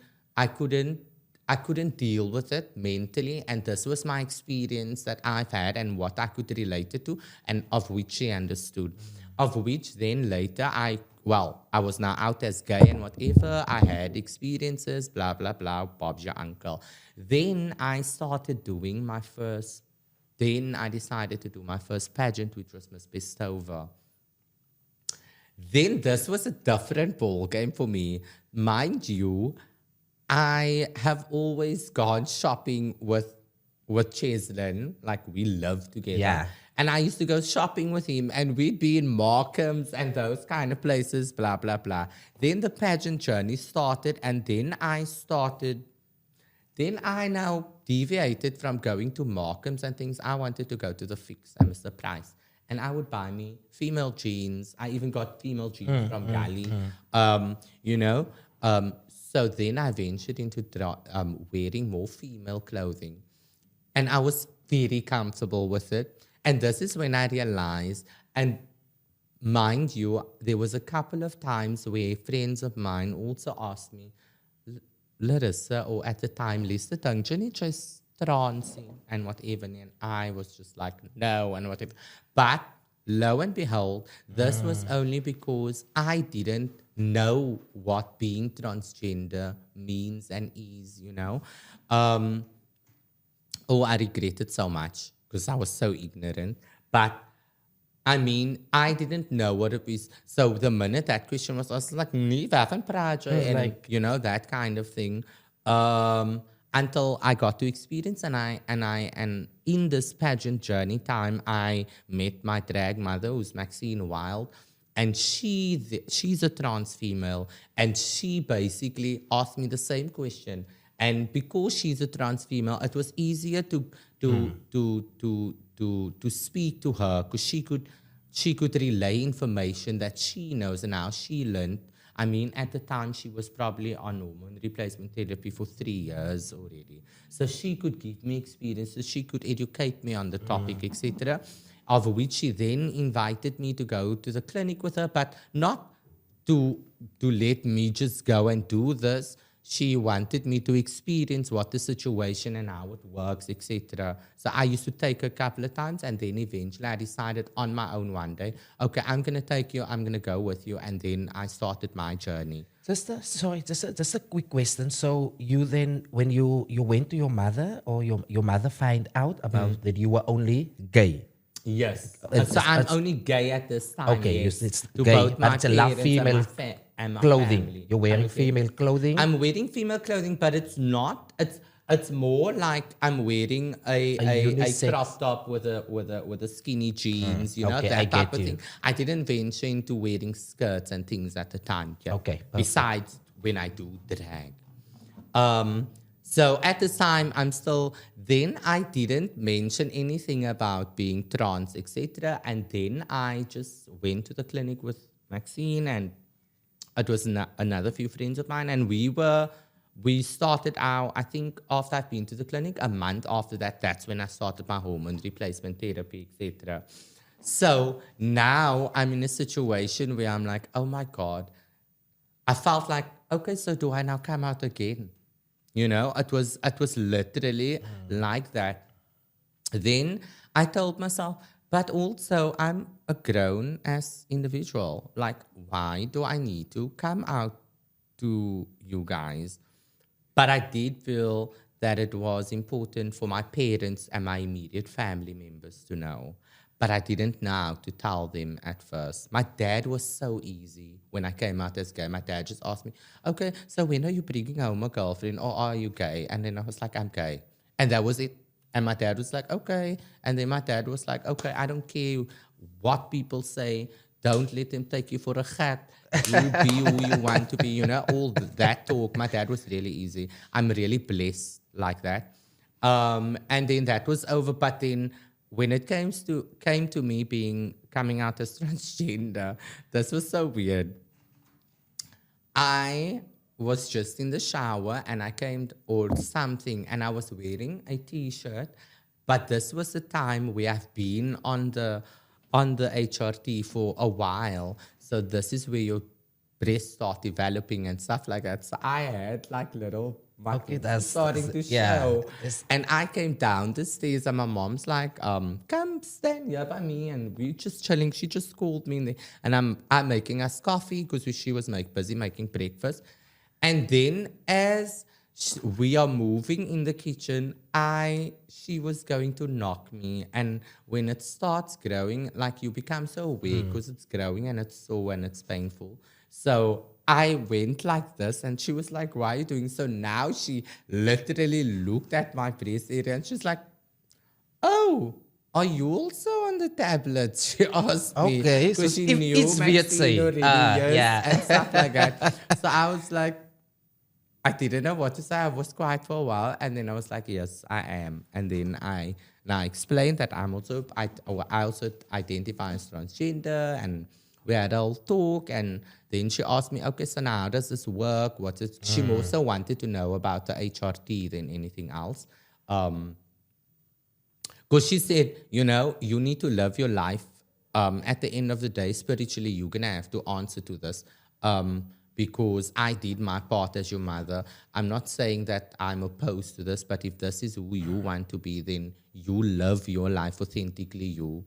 deal with it mentally, and this was my experience that I've had and what I could relate it to, and of which she understood. Of which then later I was now out as gay and whatever. I had experiences, blah, blah, blah, Bob's your uncle. Then I decided to do my first pageant, which was Miss Bestova. Then this was a different ball game for me. Mind you, I have always gone shopping with Cheslin, like we live together. Yeah. And I used to go shopping with him, and we'd be in Markham's and those kind of places, blah, blah, blah. Then the pageant journey started, and then I now deviated from going to Markham's and things. I wanted to go to the Fix and Mr. Price. And I would buy me female jeans. I even got female jeans from Gully, So then I ventured into wearing more female clothing. And I was very comfortable with it. And this is when I realized, and mind you, there was a couple of times where friends of mine also asked me, Larissa, or at the time, Lisa Tungeni, just transing and whatever. And I was just like, no, and whatever. But lo and behold, this was only because I didn't know what being transgender means and is, Oh, I regret it so much because I was so ignorant. But I mean, I didn't know what it was. So the minute that question was, I was like, nee, waffen praat jy? And that kind of thing. Until I got to experience, and in this pageant journey time, I met my drag mother, who's Maxine Wild, and she's a trans female, and she basically asked me the same question. And because she's a trans female, it was easier to speak to her, because she could relay information that she knows and how she learned. I mean, at the time, she was probably on hormone replacement therapy for 3 years already. So she could give me experiences, she could educate me on the topic, etc., of which she then invited me to go to the clinic with her, but not to let me just go and do this. She wanted me to experience what the situation and how it works, etc. So I used to take her a couple of times, and then eventually I decided on my own one day, okay, I'm going to take you, I'm going to go with you, and then I started my journey. Just a quick question. So you then, when you went to your mother, or your mother find out about that you were only gay? Yes. So I'm only gay at this time. Okay, yes, it's to gay, both my but it's allowed parents female and my clothing. family. You're wearing female clothing? I'm wearing female clothing, but it's not. It's more like I'm wearing a unisex crop top with a skinny jeans, okay, that I type get of you. thing. I didn't venture into wearing skirts and things at the time. Yeah. Okay, perfect. Besides when I do drag. So at the time, then I didn't mention anything about being trans, etc. And then I just went to the clinic with Maxine, and it was another few friends of mine, and we started out, I think after I've been to the clinic, a month after that, that's when I started my hormone replacement therapy, etc. So now I'm in a situation where I'm like, oh my God, I felt like, okay, so do I now come out again? It was literally like that. Then I told myself, but also I'm a grown as individual. Like, why do I need to come out to you guys? But I did feel that it was important for my parents and my immediate family members to know. But I didn't know how to tell them at first. My dad was so easy when I came out as gay. My dad just asked me, okay, so when are you bringing home a girlfriend, or are you gay? And then I was like, I'm gay. And that was it. And my dad was like, okay. And then my dad was like, okay, I don't care what people say. Don't let them take you for a gat. You be who you want to be, all that talk. My dad was really easy. I'm really blessed like that. And then that was over. But then when it came to me coming out as transgender, this was so weird. I was just in the shower and I came or something, and I was wearing a t-shirt, but this was the time we have been on the HRT for a while. So this is where your breasts start developing and stuff like that. So I had like little that's starting to show. And I came down the stairs and my mom's like, come stand here by me, and we just chilling. She just called me and I'm making us coffee because she was busy making breakfast. And then as we are moving in the kitchen, she was going to knock me. And when it starts growing, like you become so aware because it's growing and it's sore and it's painful. So I went like this, and she was like, why are you doing so? Now she literally looked at my breast area and she's like, oh, are you also on the tablets? She asked me. Okay, so she knew it's weird Maxine already, and stuff like that. So I was like, I didn't know what to say. I was quiet for a while, and then I was like, yes, I am. And then I explained that I also identify as transgender, and we had a whole talk, and then she asked me, okay, so now how does this work? She also wanted to know about the HRT than anything else. Because she said, you need to live your life. At the end of the day, spiritually, you're going to have to answer to this. because I did my part as your mother. I'm not saying that I'm opposed to this, but if this is who you want to be, then you live your life authentically you.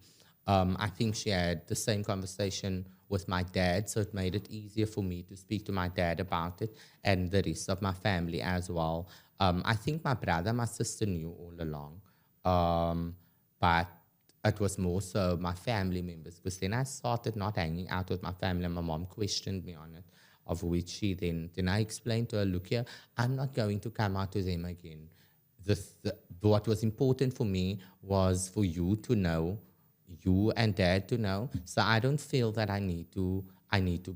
I think she had the same conversation with my dad, so it made it easier for me to speak to my dad about it and the rest of my family as well. I think my brother, my sister knew all along, but it was more so my family members, because then I started not hanging out with my family, and my mom questioned me on it, of which she then I explained to her, look here, I'm not going to come out to them again. What was important for me was for you to know, you and dad to know, so I don't feel that I need to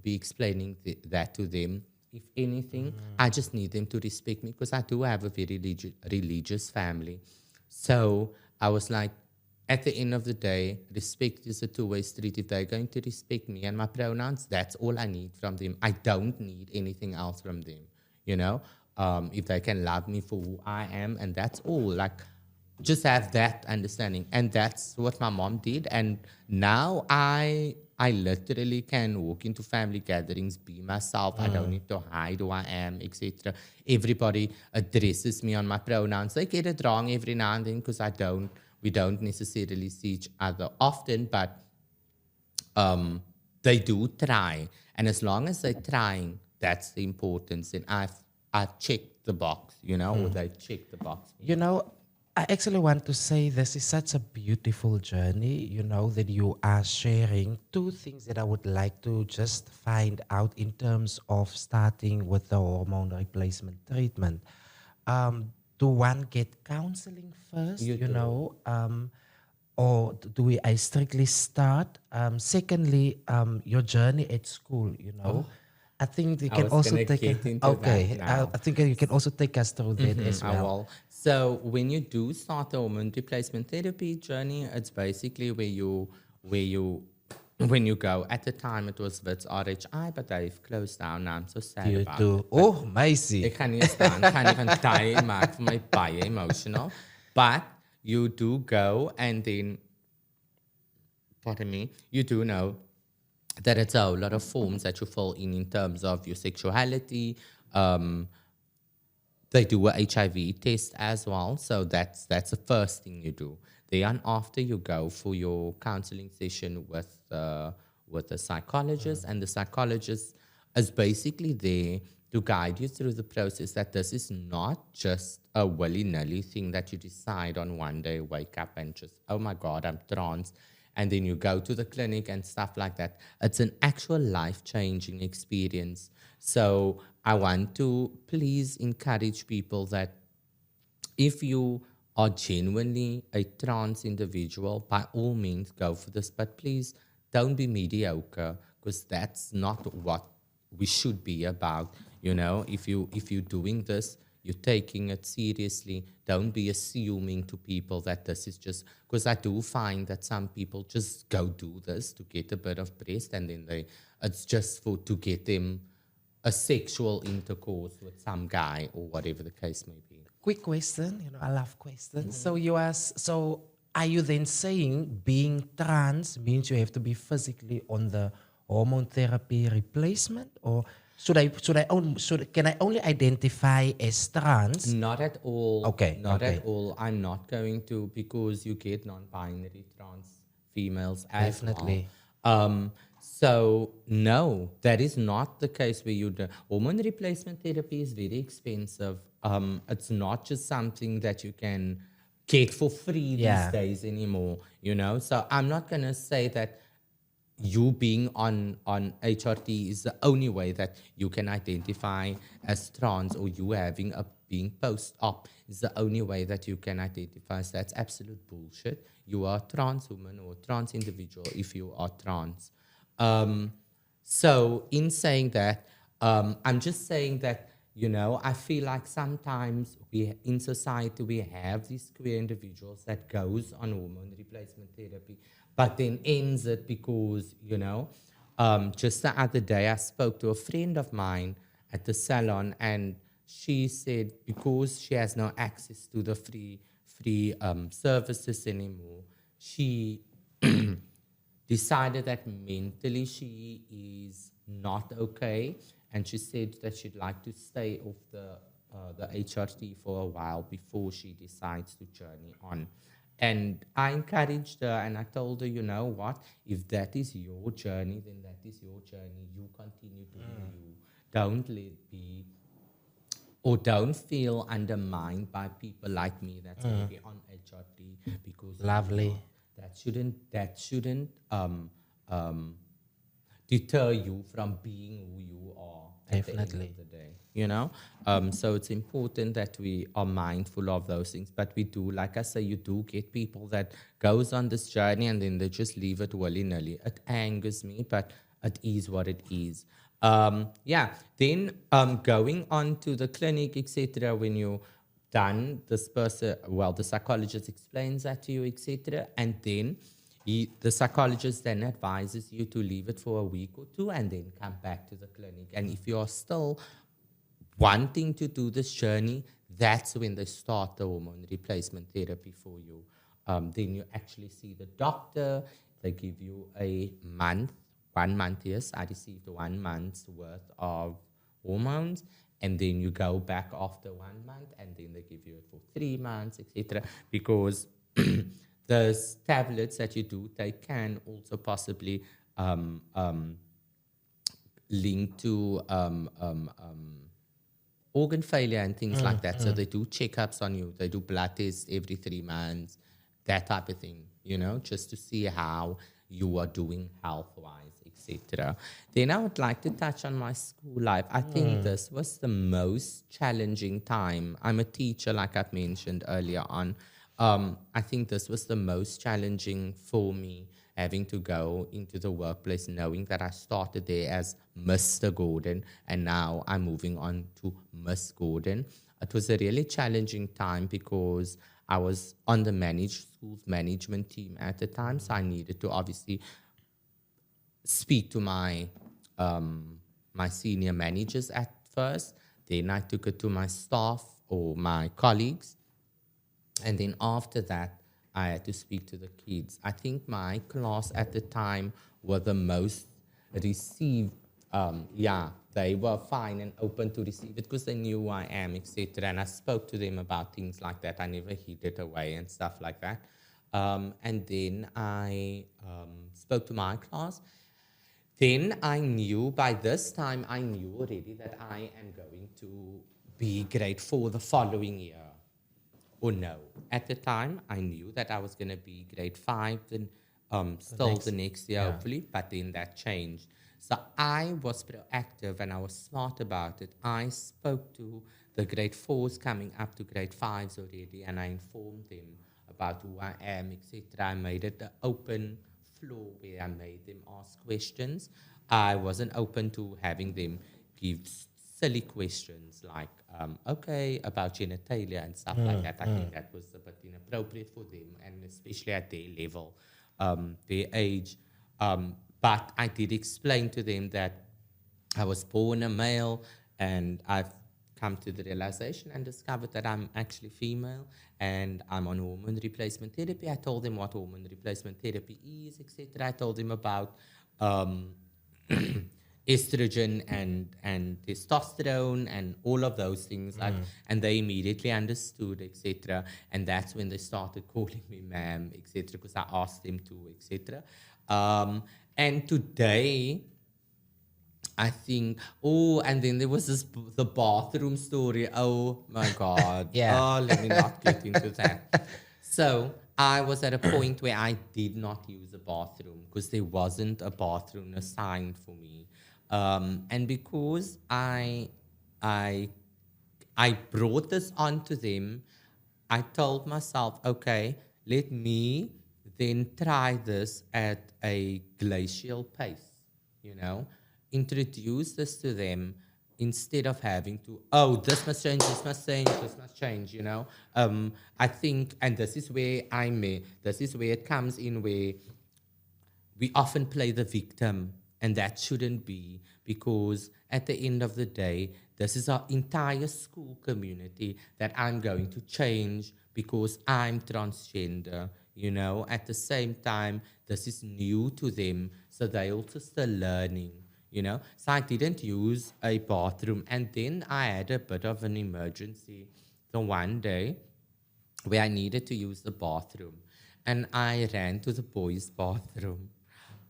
be explaining that to them. If anything, I just need them to respect me, because I do have a very religious family. So I was like, at the end of the day, respect is a two-way street. If they're going to respect me and my pronouns, that's all I need from them. I don't need anything else from them, you know? If they can love me for who I am, and that's all. Like, just have that understanding. And that's what my mom did. And now I literally can walk into family gatherings, be myself. I don't need to hide who I am, etc. Everybody addresses me on my pronouns. They get it wrong every now and then, because we don't necessarily see each other often, but they do try. And as long as they're trying, that's the importance. And I've checked the box, you know, or they checked the box. You know, I actually want to say this is such a beautiful journey, you know, that you are sharing. Two things that I would like to just find out in terms of starting with the hormone replacement treatment. Do one get counseling first, you know, or do I strictly start? Secondly, your journey at school, you know. I think you can also take I think you can also take us through that as well. So when you do start the hormone replacement therapy journey, it's basically where you when you go. At the time it was Wits RHI, but they've closed down now. I'm so sad about it. Oh, meisie. Ek kan nie staan, kan nie van die maak vir my baie emotional. But you do go, and then, pardon me, you do know that it's a lot of forms that you fill in terms of your sexuality. They do a HIV test as well, so that's the first thing you do. Then after you go for your counseling session with a psychologist, and the psychologist is basically there to guide you through the process, that this is not just a willy-nilly thing that you decide on one day, wake up and just, oh my God, I'm trans, and then you go to the clinic and stuff like that. It's an actual life-changing experience. So I want to please encourage people that if you are genuinely a trans individual, by all means go for this, but please don't be mediocre, because that's not what we should be about. You know, if you're doing this, you're taking it seriously. Don't be assuming to people that this is just, because I do find that some people just go do this to get a bit of breast, and then it's just to get them a sexual intercourse with some guy or whatever the case may be. Quick question, you know, I love questions. So are you then saying being trans means you have to be physically on the hormone therapy replacement, or can I only identify as trans? Not at all. Okay. Not at all. I'm not going to, because you get non-binary trans females as Definitely. well. So no, that is not the case where you do. Hormone replacement therapy is very expensive. It's not just something that you can get for free these days anymore, you know? So I'm not going to say that you being on HRT is the only way that you can identify as trans, or you being post-op is the only way that you can identify. So that's absolute bullshit. You are a trans woman or a trans individual if you are trans. So in saying that, I'm just saying that, you know, I feel like sometimes in society we have these queer individuals that goes on hormone replacement therapy, but then ends it because, you know, just the other day I spoke to a friend of mine at the salon, and she said because she has no access to the free services anymore, she decided that mentally she is not okay, and she said that she'd like to stay off the HRT for a while before she decides to journey on. And I encouraged her and I told her, you know what, if that is your journey, then that is your journey. You continue doing you. Don't let it be, or don't feel undermined by people like me that's already on HRT, because Lovely. that shouldn't deter you from being who you are at the end Definitely. of the day, you know. So it's important that we are mindful of those things. But we do, like I say, you do get people that goes on this journey and then they just leave it willy-nilly. It angers me, but it is what it is. Then going on to the clinic, etc. When you done, this person, well, the psychologist explains that to you, etc. And then the psychologist then advises you to leave it for a week or two and then come back to the clinic. And if you're still wanting to do this journey, that's when they start the hormone replacement therapy for you. Then you actually see the doctor. They give you a month, 1 month, yes, I received 1 month's worth of hormones. And then you go back after 1 month, and then they give you it for 3 months, etc. Because the tablets that you do take can also possibly link to organ failure and things like that. So they do checkups on you. They do blood tests every 3 months, that type of thing, you know, just to see how you are doing health-wise, etc. Then I would like to touch on my school life. I think this was the most challenging time. I'm a teacher, like I've mentioned earlier on. I think this was the most challenging for me, having to go into the workplace, knowing that I started there as Mr. Gordon, and now I'm moving on to Miss Gordon. It was a really challenging time because I was on the school's management team at the time, so I needed to obviously speak to my senior managers at first. Then I took it to my staff or my colleagues. And then after that, I had to speak to the kids. I think my class at the time were the most received. They were fine and open to receive it because they knew who I am, etc. And I spoke to them about things like that. I never hid it away and stuff like that. And then I spoke to my class. Then by this time, I knew already that I am going to be grade 4 the following year. Or no. At the time, I knew that I was going to be grade 5 and the next year, hopefully, but then that changed. So I was proactive and I was smart about it. I spoke to the grade 4s coming up to grade 5s already, and I informed them about who I am, etc. I made it an open floor where I made them ask questions. I wasn't open to having them give silly questions like, about genitalia and stuff like that. I think that was a bit inappropriate for them, and especially at their level, their age. But I did explain to them that I was born a male, and I've come to the realization and discovered that I'm actually female, and I'm on hormone replacement therapy. I told them what hormone replacement therapy is, etc. I told them about estrogen and testosterone and all of those things, and they immediately understood, etc. And that's when they started calling me ma'am, etc. Because I asked them to, etc. And today, I think, and then there was the bathroom story. Oh my God. Let me not get into that. So I was at a point where I did not use a bathroom because there wasn't a bathroom assigned for me. And because I brought this on to them, I told myself, okay, let me then try this at a glacial pace, introduce this to them instead of having to, this must change, this must change, I think, and this is where it comes in, where we often play the victim, and that shouldn't be, because at the end of the day, this is our entire school community that I'm going to change because I'm transgender, At the same time, this is new to them, so they're also still learning, you know. So I didn't use a bathroom. And then I had a bit of an emergency the one day where I needed to use the bathroom. And I ran to the boys' bathroom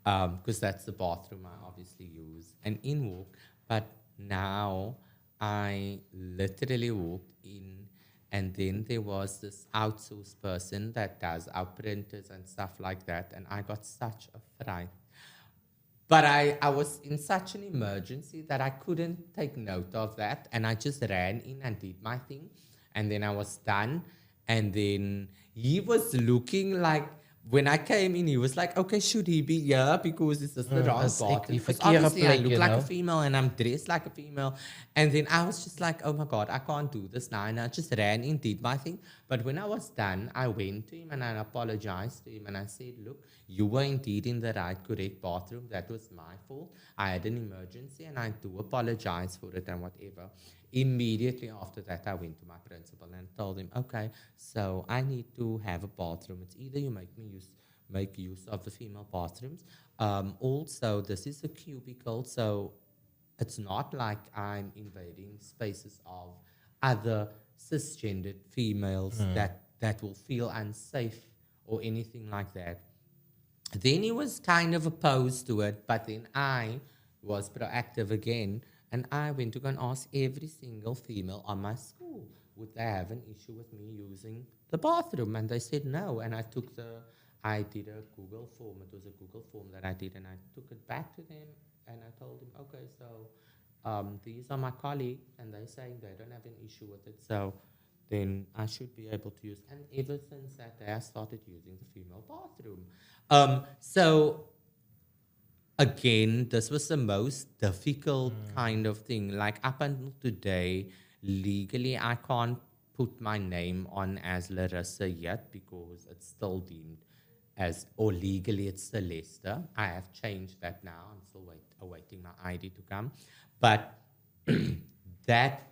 because that's the bathroom I obviously use. And in walk, but now I literally walked in, and then there was this outsourced person that does our printers and stuff like that. And I got such a fright. But I was in such an emergency that I couldn't take note of that. And I just ran in and did my thing. And then I was done. And then he was looking like, when I came in, he was like, okay, should he be here? Because it's just the wrong bathroom. Because obviously I look like a female and I'm dressed like a female. And then I was just like, oh my God, I can't do this now. And I just ran in, did my thing. But when I was done, I went to him and I apologized to him. And I said, look, you were indeed in the right, correct bathroom. That was my fault. I had an emergency and I do apologize for it and whatever. Immediately after that, I went to my principal and told him, okay, so I need to have a bathroom. It's either you make use of the female bathrooms. Also, this is a cubicle, so it's not like I'm invading spaces of other cisgendered females that will feel unsafe or anything like that. Then he was kind of opposed to it, but then I was proactive again. And I went to go and ask every single female on my school, would they have an issue with me using the bathroom? And they said no. And I did a Google form. It was a Google form that I did. And I took it back to them. And I told them, okay, so these are my colleagues. And they're saying they don't have an issue with it. So then I should be able to use. And ever since that day, I started using the female bathroom. So again, this was the most difficult kind of thing. Like up until today, legally, I can't put my name on as Larissa yet because it's still deemed as, or legally it's Celeste. I have changed that now. I'm still awaiting my ID to come. But that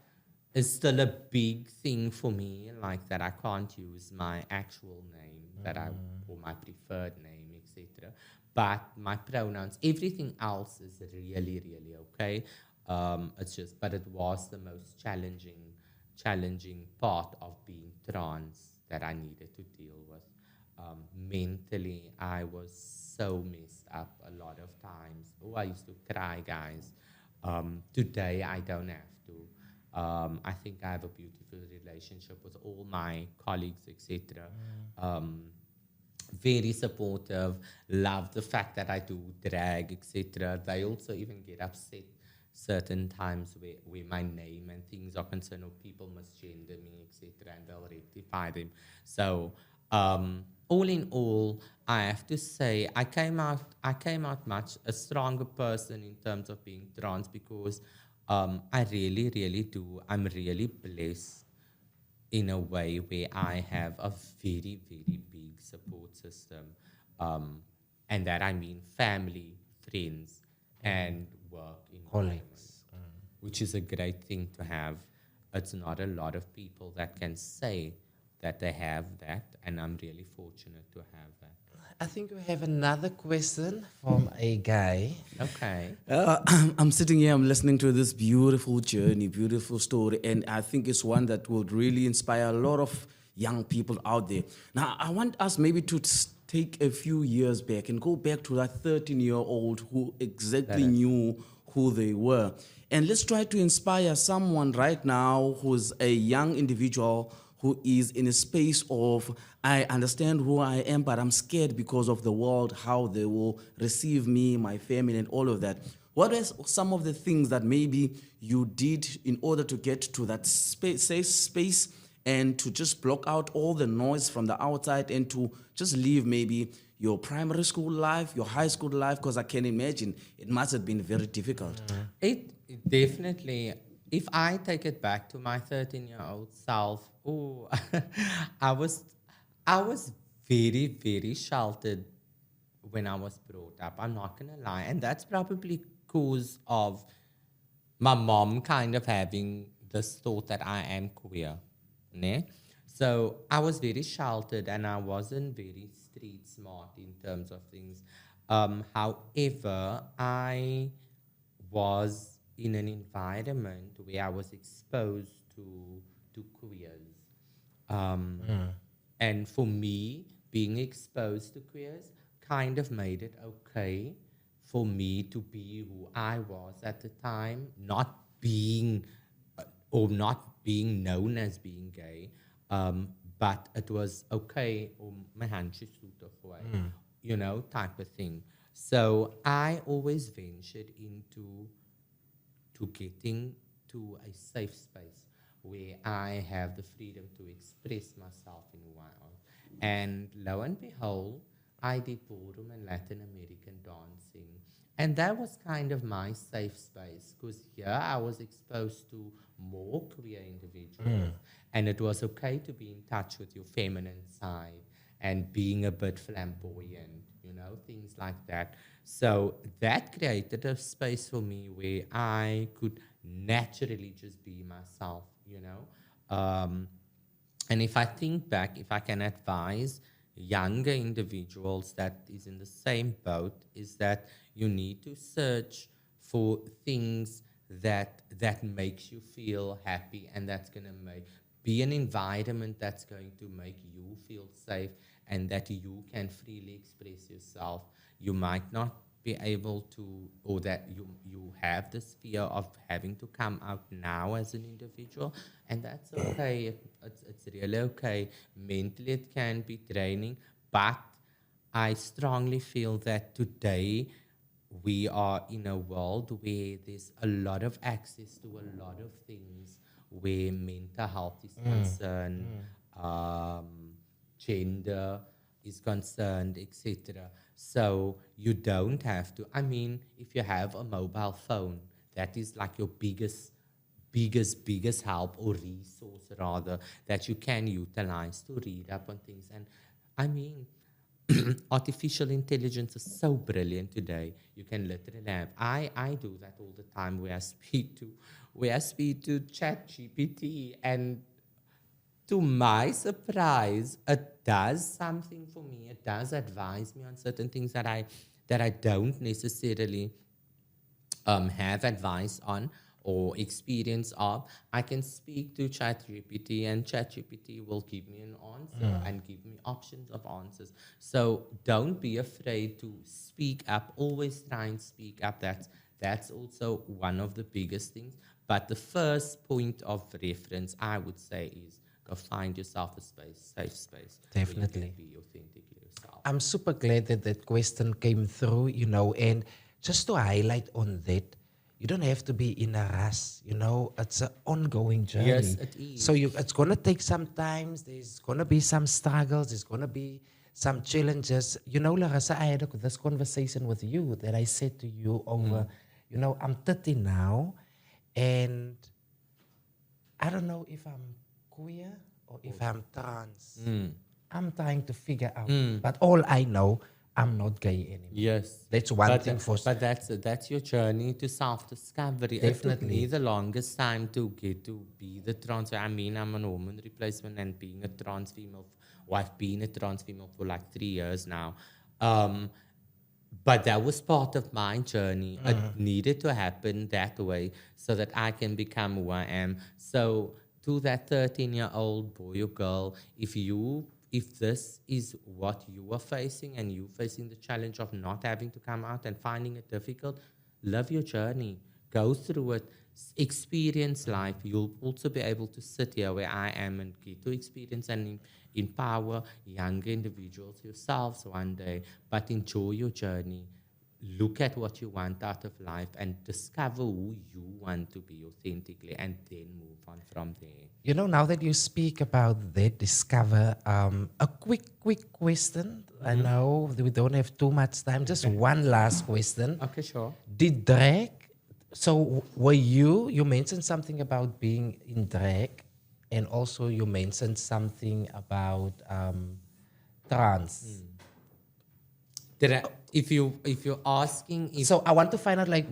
is still a big thing for me, like that I can't use my actual name or my preferred name, etc. But my pronouns, everything else is really, really okay. It's just, but it was the most challenging part of being trans that I needed to deal with. Mentally, I was so messed up a lot of times. Oh, I used to cry, guys. Today, I don't have to. I think I have a beautiful relationship with all my colleagues, etc. Very supportive, love the fact that I do drag, etc. They also even get upset certain times where my name and things are concerned, or people misgender me, etc., and they'll rectify them. So all in all, I have to say I came out much a stronger person in terms of being trans because I really, really do. I'm really blessed in a way where I have a very, very big support system. And that I mean family, friends, and work environments, which is a great thing to have. It's not a lot of people that can say that they have that, and I'm really fortunate to have that. I think we have another question from a guy. Okay. I'm sitting here, I'm listening to this beautiful journey, beautiful story, and I think it's one that would really inspire a lot of young people out there. Now, I want us maybe to take a few years back and go back to that 13-year-old who exactly knew who they were. And let's try to inspire someone right now who's a young individual who is in a space of, I understand who I am, but I'm scared because of the world, how they will receive me, my family, and all of that. What are some of the things that maybe you did in order to get to that safe space and to just block out all the noise from the outside and to just live maybe your primary school life, your high school life? Because I can imagine it must have been very difficult. It definitely, if I take it back to my 13-year-old self, I was very, very sheltered when I was brought up. I'm not going to lie. And that's probably because of my mom kind of having this thought that I am queer. Ne? So I was very sheltered and I wasn't very street smart in terms of things. However, I was in an environment where I was exposed to queers. And for me, being exposed to queers kind of made it okay for me to be who I was at the time, not being not being known as being gay, but it was okay, my handjes away, type of thing. So I always ventured into getting to a safe space where I have the freedom to express myself in who I am. And lo and behold, I did ballroom and Latin American dancing. And that was kind of my safe space, because here I was exposed to more queer individuals. And it was okay to be in touch with your feminine side and being a bit flamboyant, things like that. So that created a space for me where I could naturally just be myself, and if I think back, if I can advise younger individuals that is in the same boat, is that you need to search for things that makes you feel happy, and that's going to be an environment that's going to make you feel safe and that you can freely express yourself. You might not be able to, or that you have this fear of having to come out now as an individual, and that's okay. It's really okay. Mentally, it can be draining, but I strongly feel that today we are in a world where there's a lot of access to a lot of things, where mental health is concerned, gender is concerned, etc. So you don't have to. I mean, if you have a mobile phone, that is like your biggest help, or resource rather, that you can utilize to read up on things. And I mean, artificial intelligence is so brilliant today. You can literally have. I do that all the time, where I speak to ChatGPT, and to my surprise, it does something for me. It does advise me on certain things that I don't necessarily have advice on or experience of. I can speak to ChatGPT, and ChatGPT will give me an answer and give me options of answers. So don't be afraid to speak up. Always try and speak up. That's also one of the biggest things. But the first point of reference, I would say, is go find yourself a space, safe space. Definitely. Where you can be authentically yourself. I'm super glad that question came through, and just to highlight on that, you don't have to be in a rush, it's an ongoing journey. Yes, it is. So it's going to take some time, there's going to be some struggles, there's going to be some challenges. Larissa, I had this conversation with you that I said to you over, I'm 30 now, and I don't know if I'm queer or if I'm trans. I'm trying to figure out. But all I know, I'm not gay anymore. Yes. That's one thing for... But that's your journey to self-discovery. Definitely. It took me the longest time to get to be the trans. I mean, I'm an hormone replacement and being a trans female. I've been a trans female for like 3 years now. But that was part of my journey. It needed to happen that way so that I can become who I am. So to that 13-year-old boy or girl, if this is what you are facing, and you facing the challenge of not having to come out and finding it difficult, love your journey. Go through it. Experience life. You'll also be able to sit here where I am and get to experience and empower younger individuals, yourselves one day. But enjoy your journey. Look at what you want out of life and discover who you want to be authentically, and then move on from there. Now that you speak about that, discover, a quick question. I know we don't have too much time. Just one last question. Okay, sure. Did drag, so were you mentioned something about being in drag, and also you mentioned something about trans. If you're asking if So I want to find out, like,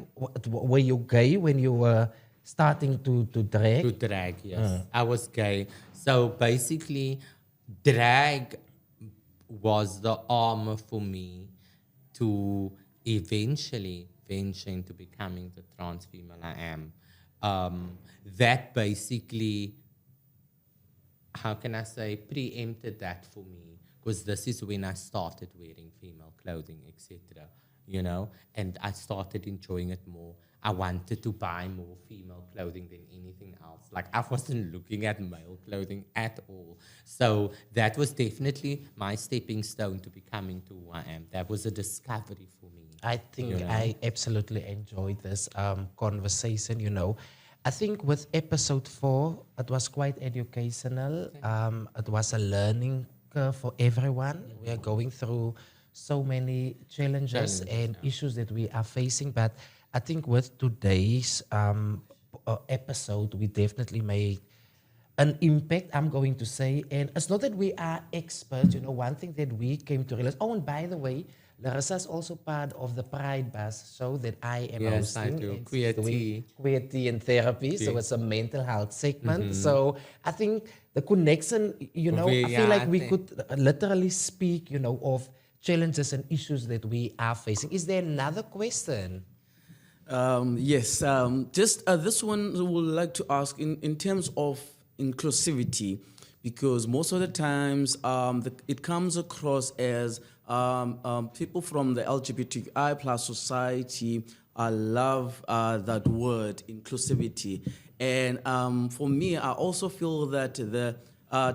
were you gay when you were starting to drag? to drag, yes. I was gay. So basically, drag was the armor for me to eventually venture into becoming the trans female I am, that basically, how can I say, preempted that for me, because this is when I started wearing female clothing, etc. You know, and I started enjoying it more. I wanted to buy more female clothing than anything else. Like, I wasn't looking at male clothing at all. So that was definitely my stepping stone to becoming to who I am. That was a discovery for me. I think I absolutely enjoyed this conversation, you know. I think with episode 4, it was quite educational. It was a learning curve for everyone. We are going through so many challenges and issues that we are facing. But I think with today's episode, we definitely made an impact, I'm going to say. And it's not that we are experts, you know, one thing that we came to realize. Oh, and by the way, Larissa is also part of the Pride Bus show that I am Yes, I hosting. do. It's Queer doing tea. Queer tea and therapy. So it's a mental health segment. So I think the connection, you know, I feel like we could literally speak, you know, of challenges and issues that we are facing. Is there another question? Yes, just this one I would like to ask in terms of inclusivity, because most of the times it comes across as people from the LGBTQI plus society love that word, inclusivity. And for me, I also feel that the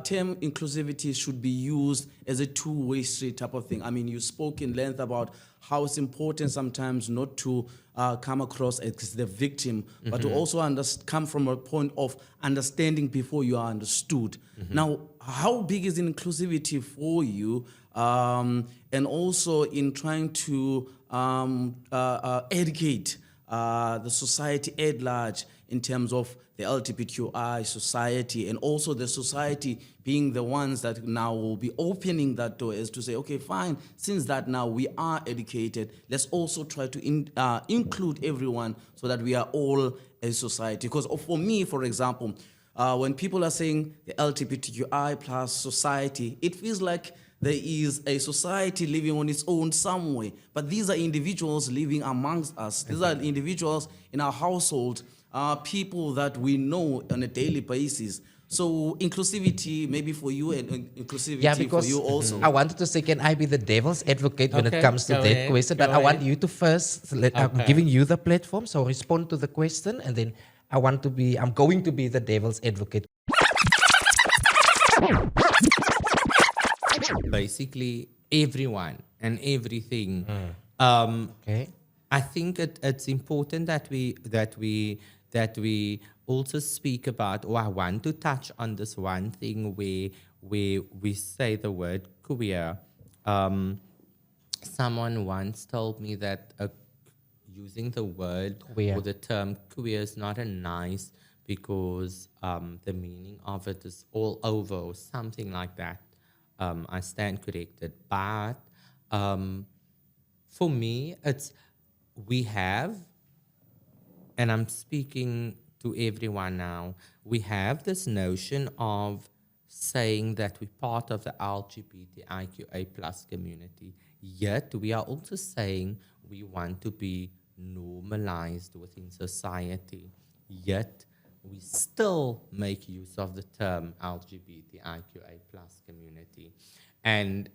term inclusivity should be used as a two-way street type of thing. I mean, you spoke in length about how it's important sometimes not to come across as the victim, but to also come from a point of understanding before you are understood. Now, how big is inclusivity for you? And also in trying to educate the society at large in terms of the LGBTQI society, and also the society being the ones that now will be opening that door, is to say, okay, fine, since that now we are educated, let's also try to include everyone so that we are all a society. Because for me, for example, when people are saying the LGBTQI plus society, it feels like there is a society living on its own somewhere, but these are individuals living amongst us. These are individuals in our household, people that we know on a daily basis. So inclusivity, maybe for you, and inclusivity for you also. I wanted to say, can I be the devil's advocate when it comes to that question? But I want you to first, I'm giving you the platform, so respond to the question, and then I'm going to be the devil's advocate. Basically, everyone and everything. Okay. I think it's important that we also speak about, or I want to touch on this one thing where we say the word queer. Someone once told me that using the word Queer. or the term queer is not a nice, because the meaning of it is all over or something like that. I stand corrected. But for me, we have, and I'm speaking to everyone now, we have this notion of saying that we're part of the LGBTIQA plus community, yet we are also saying we want to be normalized within society, yet we still make use of the term LGBTIQA plus community. And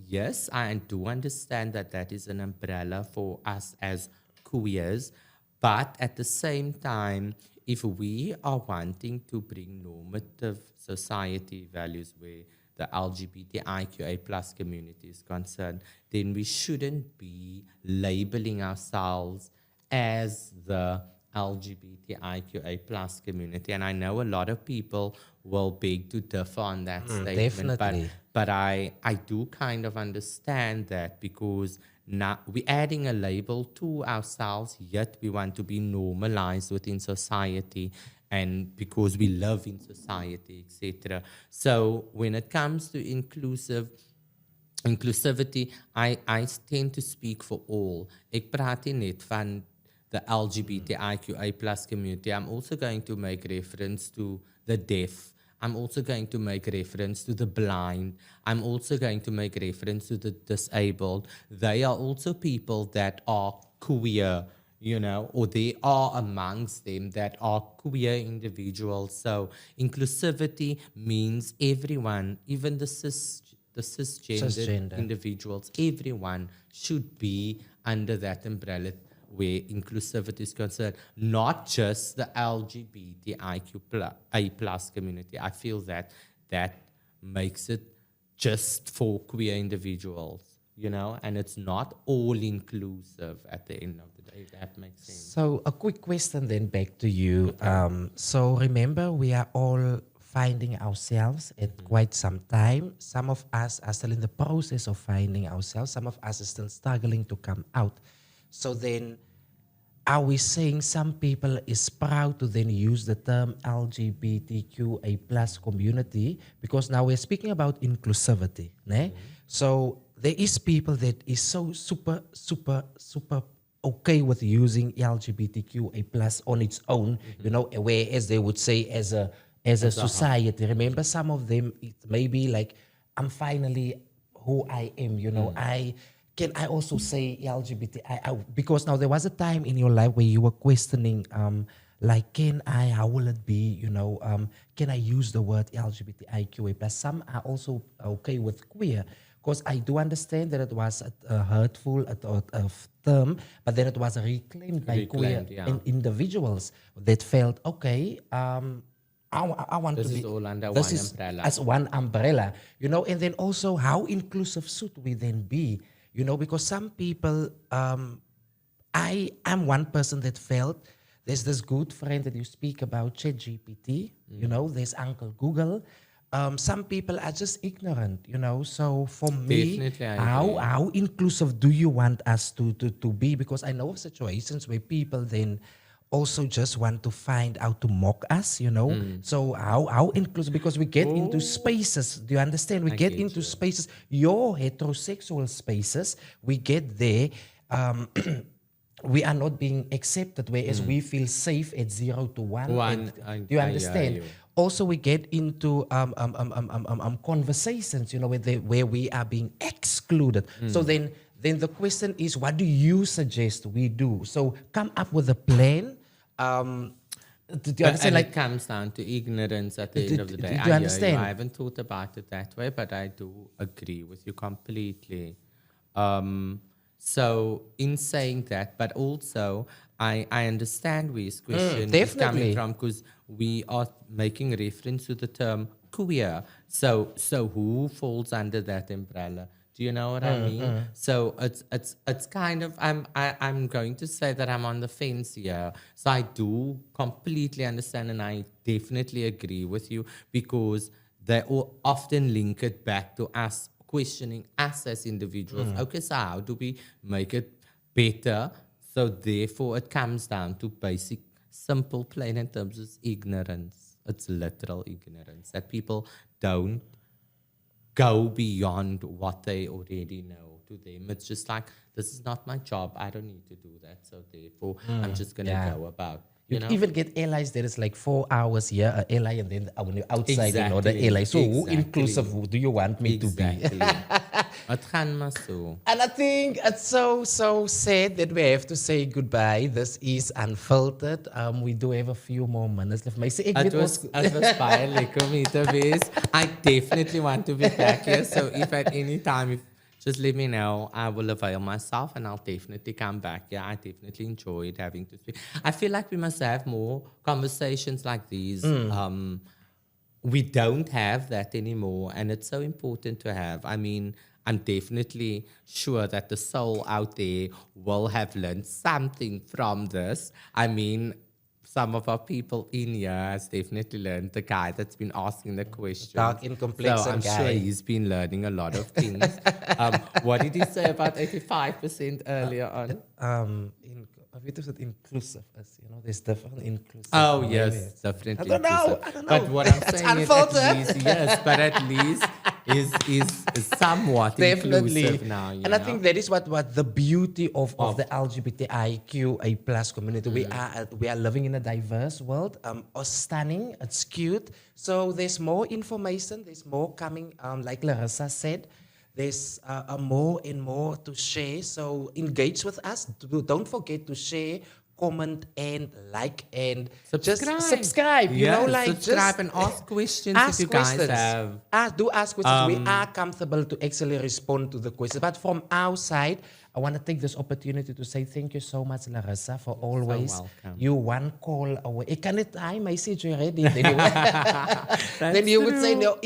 yes, I do understand that is an umbrella for us as queers, but at the same time, if we are wanting to bring normative society values where the LGBTIQA plus community is concerned, then we shouldn't be labeling ourselves as the LGBTIQA plus community. And I know a lot of people will beg to differ on that statement. Definitely. But I do kind of understand that, because now we're adding a label to ourselves, yet we want to be normalized within society, and because we live in society, etc. So when it comes to inclusivity, I tend to speak for all. Ek praat nie net van the LGBTIQA plus community. I'm also going to make reference to the deaf. I'm also going to make reference to the blind. I'm also going to make reference to the disabled. They are also people that are queer, or they are amongst them that are queer individuals. So inclusivity means everyone, even the cisgender individuals, everyone should be under that umbrella where inclusivity is concerned, not just the LGBTIQA plus community. I feel that makes it just for queer individuals, and it's not all inclusive at the end of the day, if that makes sense. So a quick question then back to you. So remember, we are all finding ourselves at quite some time. Some of us are still in the process of finding ourselves. Some of us are still struggling to come out. So then, are we saying some people is proud to then use the term LGBTQA plus community? Because now we're speaking about inclusivity. Ne? So there is people that is so super okay with using LGBTQA plus on its own, whereas they would say as a society. Remember, some of them, it may be like, I'm finally who I am, Can I also say LGBTI? Because now there was a time in your life where you were questioning, how will it be, can I use the word LGBTIQA+? Some are also okay with queer, because I do understand that it was a hurtful term, but then it was reclaimed by queer individuals that felt, okay, I want this to be... This is all under this one is umbrella. As one umbrella, and then also how inclusive should we then be? Because some people, I am one person that felt there's this good friend that you speak about, ChatGPT, there's Uncle Google. Some people are just ignorant, So for me, how inclusive do you want us to be? Because I know of situations where people then also just want to find out to mock us, So how inclusive, because we get into spaces, do you understand? We get into spaces, your heterosexual spaces, we get there, we are not being accepted, whereas we feel safe at 0 to 1. Do you understand? Also, we get into conversations, where we are being excluded. So then the question is, what do you suggest we do? So come up with a plan. Do you understand? It comes down to ignorance at the end of the day. Do you understand? I haven't thought about it that way, but I do agree with you completely. So in saying that, but also I understand where his question is coming from, because we are making reference to the term queer. So who falls under that umbrella? Do you know what I mean? So it's kind of, I'm going to say that I'm on the fence here. So I do completely understand, and I definitely agree with you, because they all often link it back to us questioning us as individuals. Okay, so how do we make it better? So therefore it comes down to basic, simple, plain in terms of ignorance. It's literal ignorance, that people don't go beyond what they already know. To them, it's just like, this is not my job. I don't need to do that. So therefore, I'm just going to go about. You even get allies that is like 4 hours here, an ally, and then when you're outside, another ally. So who inclusive do you want me to be? And I think it's so sad that we have to say goodbye. This is Unfiltered. We do have a few more minutes left. It was baie lekker om hier te wees. I definitely want to be back here. So if at any time, just let me know. I will avail myself, and I'll definitely come back. Yeah, I definitely enjoyed having to speak. I feel like we must have more conversations like these. We don't have that anymore, and it's so important to have. I mean, I'm definitely sure that the soul out there will have learned something from this. I mean, some of our people in here has definitely learned, the guy that's been asking the questions. Dark, incomplexan so I'm guy. sure he's been learning a lot of things. What did he say about 85% earlier on? It was inclusive, there's different inclusive. Oh, yes, definitely. I don't know. But what I'm saying is, at least, yes, but at least is somewhat inclusive now. And I think that is what the beauty of the LGBTIQA plus community. We are living in a diverse world. Stunning, it's cute. So there's more information, there's more coming. Like Larissa said, there's more and more to share. So engage with us. Don't forget to share, comment, and like, and just subscribe. You know, like subscribe just and ask questions ask if you guys questions. have. Do ask questions. We are comfortable to actually respond to the questions. But from our side, I want to take this opportunity to say thank you so much, Larissa, for always. welcome. You one call away. Ik kan het I message you ready. Anyway. Then you would say, no,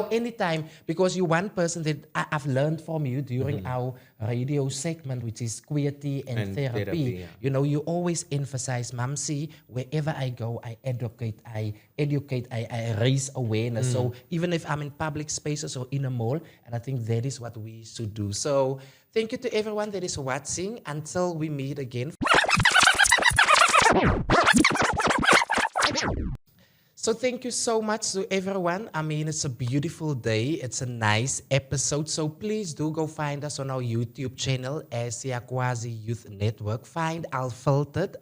anytime. Because you're one person that I've learned from you during our radio segment, which is queerty and therapy. yeah. You know, you always emphasize, Mamsi, wherever I go, I educate, I raise awareness. So even if I'm in public spaces or in a mall, and I think that is what we should do. So thank you to everyone that is watching. Until we meet again. So thank you so much to everyone. I mean, it's a beautiful day. It's a nice episode. So please do go find us on our YouTube channel, Asia Quasi Youth Network. Find Unfiltered,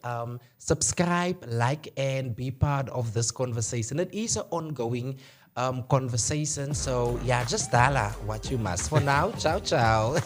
subscribe, like, and be part of this conversation. It is an ongoing conversation. So yeah, just dala what you must. For now, ciao, ciao.